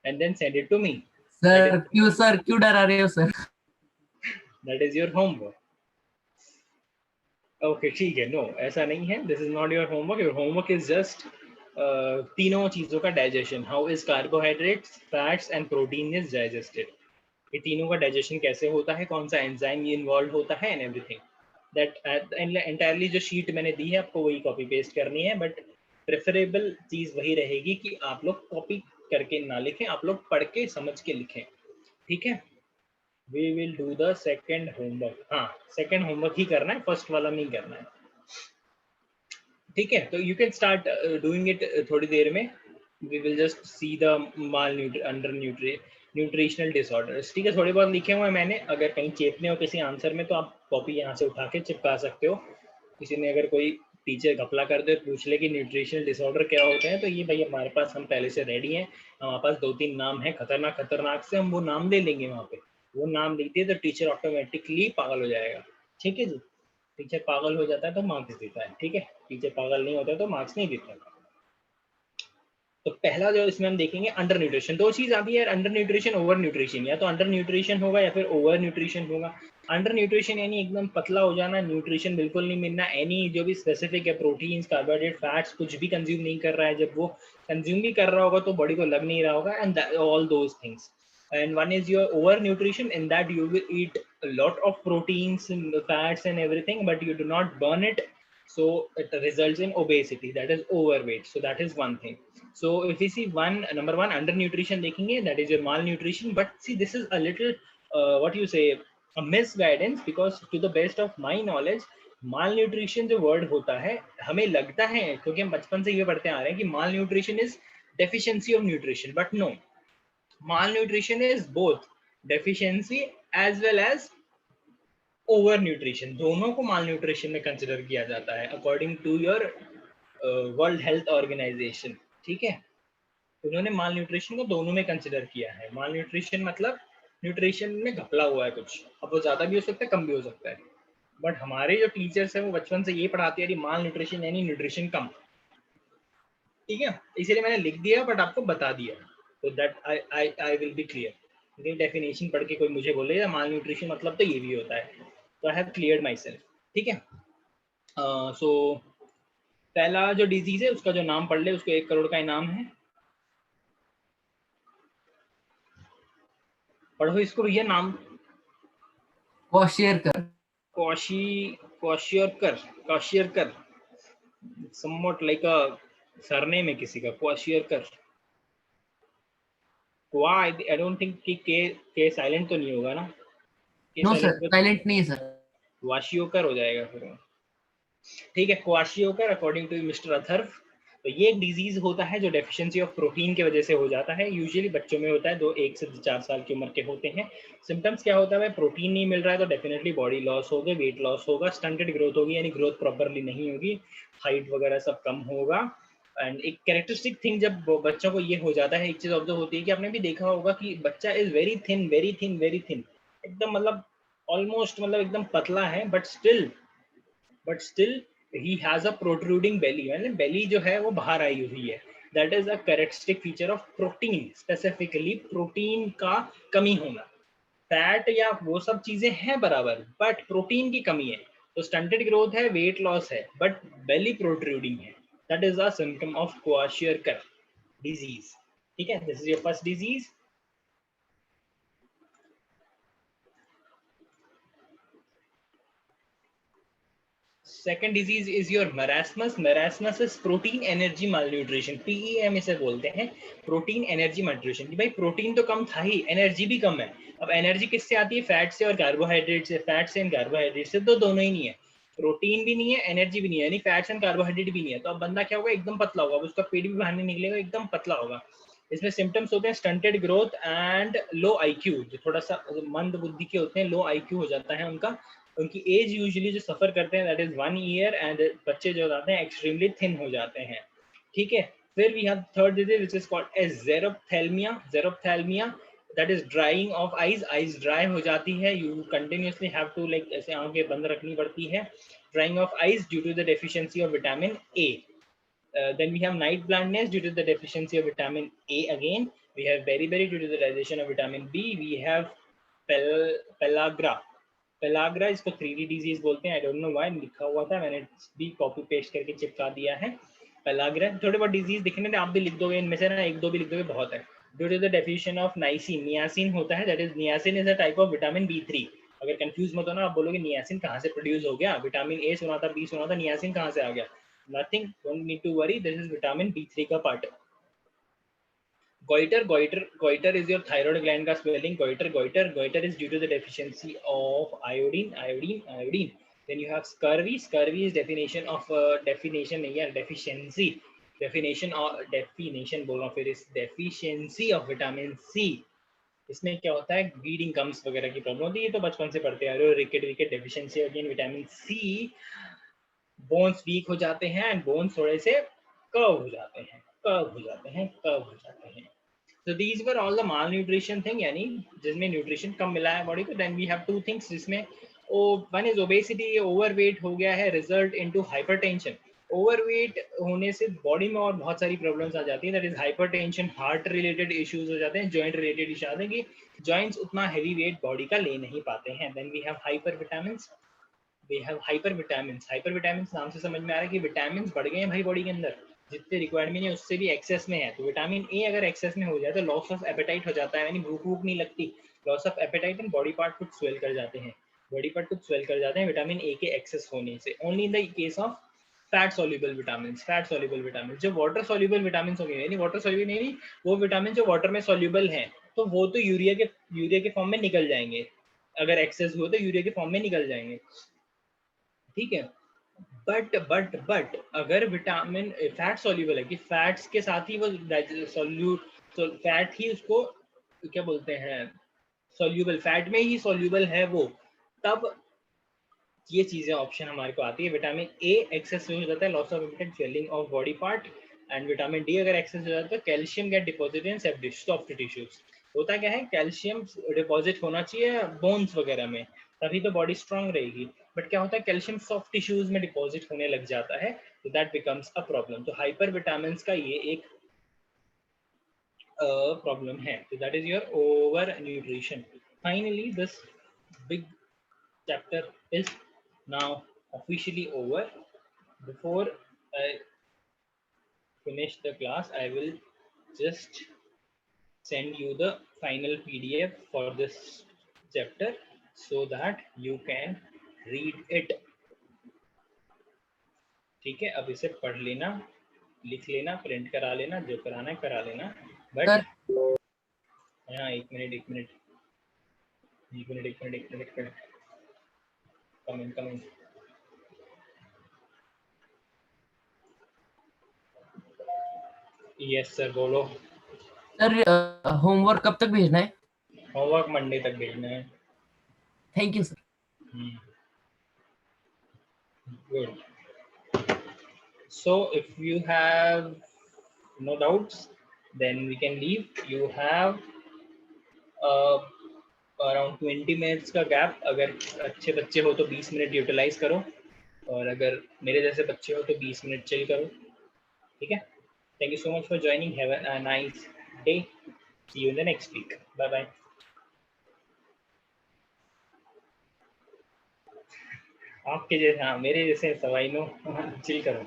and then send it to me. Sir क्यों डरा रहे हो sir? That is your homework. Okay ठीक है, no ऐसा नहीं है, this is not your homework, your homework is just तीनों चीजों का digestion, how is carbohydrates, fats and protein is digested, ये तीनों का डाइजेशन कैसे होता है, कौन सा एंजाइम ये इन्वॉल्व होता है एंड एवरीथिंग दैट एंटायरली जो शीट मैंने दी है आपको वही कॉपी पेस्ट करनी है, बट प्रेफरेबल चीज वही रहेगी कि आप लोग कॉपी करके ना लिखें, आप लोग पढ़ के समझ के लिखें, ठीक है। We will do the second homework, हाँ सेकेंड होमवर्क ही करना है, फर्स्ट वाला नहीं करना है, ठीक है। तो you can start doing it थोड़ी देर में, we will just see the mal under nutritional disorders, ठीक है। थोड़े बहुत लिखे हुए हैं मैंने, अगर कहीं चेपने हो किसी आंसर में तो आप कॉपी यहाँ से उठा के चिपका सकते हो, किसी ने अगर कोई टीचर घपला कर दे पूछ ले कि न्यूट्रिशनल डिसऑर्डर क्या होते हैं, तो ये भाई हमारे पास, हम पहले से रेडी हैं, हमारे पास 2-3 नाम है खतरनाक खतरनाक से, हम वो नाम ले लेंगे वहाँ पे, वो नाम लिख दिए तो टीचर ऑटोमेटिकली पागल हो जाएगा, ठीक है जी। टीचर पागल हो जाता है तो मार्क्स देता है, ठीक है, टीचर पागल नहीं होता तो मार्क्स नहीं देता। तो पहला जो इसमें हम देखेंगे अंडर न्यूट्रिशन, दो चीज आती है अंडर न्यूट्रिशन ओवर न्यूट्रिशन, या तो अंडर न्यूट्रिशन होगा या फिर ओवर न्यूट्रिशन होगा। अंडर न्यूट्रिशन यानी एकदम पतला हो जाना, न्यूट्रिशन बिल्कुल नहीं मिलना, एनी जो भी स्पेसिफिक है प्रोटीन्स कार्बोहाइड्रेट फैट्स कुछ भी कंज्यूम नहीं कर रहा है, जब वो कंज्यूम भी कर रहा होगा तो बॉडी को लग नहीं रहा होगा, and all those things. And one is your over nutrition, in that you will eat a lot of proteins and fats and everything, but you do not burn it, so it results in obesity, that is overweight, so that is one thing. So if we see number one undernutrition देखेंगे, that is your malnutrition, but see this is a little what you say a misguidance, because to the best of my knowledge malnutrition जो word होता है हमें लगता है, क्योंकि हम बचपन से ये पढ़ते आ रहे हैं कि malnutrition is deficiency of nutrition, but no, malnutrition is both deficiency as well as over nutrition, दोनों को माल न्यूट्रिशन में कंसिडर किया जाता है according to your World Health Organisation, ठीक है। उन्होंने माल न्यूट्रिशन को दोनों में कंसिडर किया है। माल न्यूट्रिशन मतलब न्यूट्रिशन में घपला हुआ है कुछ, अब वो ज्यादा भी हो सकता है कम भी हो सकता है, बट हमारे जो टीचर्स है वो बचपन से ये पढ़ाते हैं कि माल न्यूट्रिशन यानी न्यूट्रिशन कम, ठीक है, इसीलिए मैंने लिख दिया बट आपको बता दिया, तो that I will be clear. Definition पढ़ के कोई मुझे बोले माल न्यूट्रिशन मतलब तो ये भी होता है, तो I have cleared my self, ठीक है। सो पहला जो डिजीज है उसका जो नाम पढ़ ले, उसको 1 करोड़ का इनाम है, पढ़ो इसको भैया नाम, क्वाशियरकर, क्वाशियरकर, somewhat like a सरनेम है किसी का, क्वाशियरकर, क्वा आई डोंट थिंक कि के साइलेंट तो नहीं होगा ना, नो सर साइलेंट नहीं है सर, क्वाशियोकर हो जाएगा फिर, ठीक है, क्वाशियोकर अकॉर्डिंग टू मिस्टर अथर्व। तो ये एक डिजीज होता है जो डेफिशिएंसी ऑफ प्रोटीन की वजह से हो जाता है, यूजुअली बच्चों में होता है, 1 से 4 साल की उम्र के होते हैं। सिम्टम्स क्या होता है, प्रोटीन नहीं मिल रहा है तो डेफिनेटली बॉडी लॉस होगा, वेट लॉस होगा, स्टंटेड ग्रोथ होगी यानी ग्रोथ प्रॉपरली नहीं होगी, हाइट वगैरह सब कम होगा। एंड एक कैरेक्टरिस्टिक थिंग जब बच्चों को ये हो जाता है, एक चीज ऑब्जर्व होती है कि आपने भी देखा होगा कि बच्चा is very thin very thin very thin, एकदम मतलब ऑलमोस्ट मतलब एकदम पतला है, but still he has a protruding belly, मतलब belly जो है वो बाहर आई हुई है, that is a characteristic feature of protein, specifically protein का कमी होना। फैट या वो सब चीजें हैं बराबर, बट प्रोटीन की कमी है, तो स्टंटेड ग्रोथ है, वेट लॉस है, बट बेली प्रोट्रूडिंग है, that is a symptom of Kwashiorkor disease, ठीक है। this is your first disease। Second disease is your marasmus. Marasmus is protein energy malnutrition, PEM इसे बोलते हैं, प्रोटीन एनर्जी malnutrition, कि भाई protein तो कम था ही, एनर्जी भी कम है। अब एनर्जी किससे आती है, फैट से और कार्बोहाइड्रेट से, फैट से एंड कार्बोहाइड्रेट से, तो दोनों ही नहीं है, प्रोटीन भी नहीं है एनर्जी भी नहीं है, यानी फैट्स एंड कार्बोहाइड्रेट भी नहीं है, तो अब बंदा क्या होगा, एकदम पतला होगा, उसका पेट भी बाहर नहीं निकलेगा, एकदम पतला होगा। इसमें सिम्टम्स होते हैं stunted growth and low IQ, जो थोड़ा सा मंद बुद्धि के होते हैं, लो IQ हो जाता है उनका, उनकी एज यूजुअली जो सफर करते हैं दैट इज 1 ईयर, एंड बच्चे जो जाते हैं एक्सट्रीमली थिन हो जाते हैं, ठीक है। फिर we have third disease which is called as xerophthalmia, that is drying of eyes dry हो जाती है, you continuously have to like ऐसे आंखें बंद रखनी पड़ती है, drying of eyes due to the deficiency of vitamin A. Then we have night blindness due to the deficiency of vitamin A again. We have beriberi due to the digestion of vitamin B. We have pellagra pellagra, इसको 3D disease बोलते हैं, I don't know why, लिखा हुआ था, मैंने भी copy paste करके चिपका दिया है। पेलाग्रा थोड़े बहुत डिजीज दिखने थे, आप भी लिख दोगे इनमें से ना, एक दो भी लिख दोगे बहुत है। Due to the deficiency of niacin, niacin होता है, that is niacin is a type of vitamin B3। अगर कंफ्यूज मत हो ना, आप बोलोगे नियासिन कहाँ से प्रोड्यूस हो गया, विटामिन ए सुना था, बी सुना था, नियासिन कहाँ से आ गया? Nothing, don't need to worry, this is vitamin B3 का पार्ट। Goiter is your thyroid gland का swelling. Goiter is due to the deficiency of iodine. Then you have scurvy. Scurvy is definition नहीं यार, definition बोल रहा हूँ, फिर इस deficiency of vitamin C। इसमें क्या होता है, ब्लीडिंग गम्स वगैरह की प्रॉब्लम होती है, ये तो बचपन से पढ़ते आ रहे हो। Rickets deficiency again vitamin C, bones weak हो जाते हैं एंड बोन्स थोड़े से कर्व हो जाते हैं। So these were all the malnutrition thing, यानी जिसमें न्यूट्रिशन कम मिला है बॉडी को। Then we have two things जिसमें one is obesity, overweight हो गया है, result into hypertension। ओवरवेट होने से बॉडी में और बहुत सारी प्रॉब्लम्स आ जाती है, that is hypertension, heart related issues हो जाते हैं, जॉइंट रिलेटेड इश्यूज आते हैं कि जॉइंट्स उतना हैवी वेट बॉडी का ले नहीं पाते हैं। देन वी हैव हाइपर नाम से समझ में आ रहा है कि विटामिन बढ़ गए हैं भाई बॉडी के अंदर, जितने रिक्वायरमेंट है उससे भी एक्सेस में है। तो विटामिन ए अगर एक्सेस में हो जाए तो लॉस ऑफ एपेटाइट हो जाता है, यानी भूख नहीं लगती, loss of appetite and body part कुछ स्वेल कर जाते हैं विटामिन ए के एक्सेस होने से। Only in the case of fat soluble vitamin. जो वाटर सॉल्युबल विटामिन हो गए, यानी वाटर सॉल्युबल नहीं, वो विटामिन जो वाटर में सॉल्युबल हैं, तो वो तो यूरिया के फॉर्म में निकल जाएंगे, अगर एक्सेस हुआ तो यूरिया के फॉर्म में निकल जाएंगे, ठीक है। बट अगर विटामिन फैट सॉल्युबल है, कि फैट्स के साथ ही वो फैट ही उसको क्या बोलते हैं, सॉल्युबल, फैट में ही सॉल्युबल है वो, तब ये चीजें ऑप्शन हमारे को आती है। विटामिन ए एक्सेस हो जाता है, loss of appetite, swelling of body part, and vitamin D अगर एक्सेस हो जाता है, calcium get deposit in soft tissues. होता क्या है, कैल्शियम डिपॉजिट होना चाहिए बोन्स वगैरह में, तभी तो बॉडी स्ट्रांग रहेगी। बट क्या होता है, कैल्शियम सॉफ्ट टिश्यूज में डिपॉजिट होने लग जाता है, तो दैट बिकम्स अ प्रॉब्लम। तो हाइपर विटामिन का ये एक प्रॉब्लम है। तो that is your over nutrition. Finally this big chapter is now officially over. Before I finish the class, I will just send you the final PDF for this chapter so that you can read it. ठीक है, अब इसे पढ़ लेना, लिख लेना, print करा लेना, जो कराना है करा लेना। बट हाँ, एक मिनट कम इन। यस सर, बोलो। सर होमवर्क कब तक भेजना है? होमवर्क मंडे तक भेजना है। Thank you sir. Good. So if you have no doubts, then we can leave. You have around 20 minutes का gap. अगर अच्छे बच्चे हो तो 20 मिनट यूटिलाइज करो, और अगर मेरे जैसे बच्चे हो तो 20 मिनट चिल करो, ठीक है। Thank you so much for joining. Have a nice day. See you in the next week. Bye bye. आपके जैसे, हाँ मेरे जैसे सवाई नो चिल करो।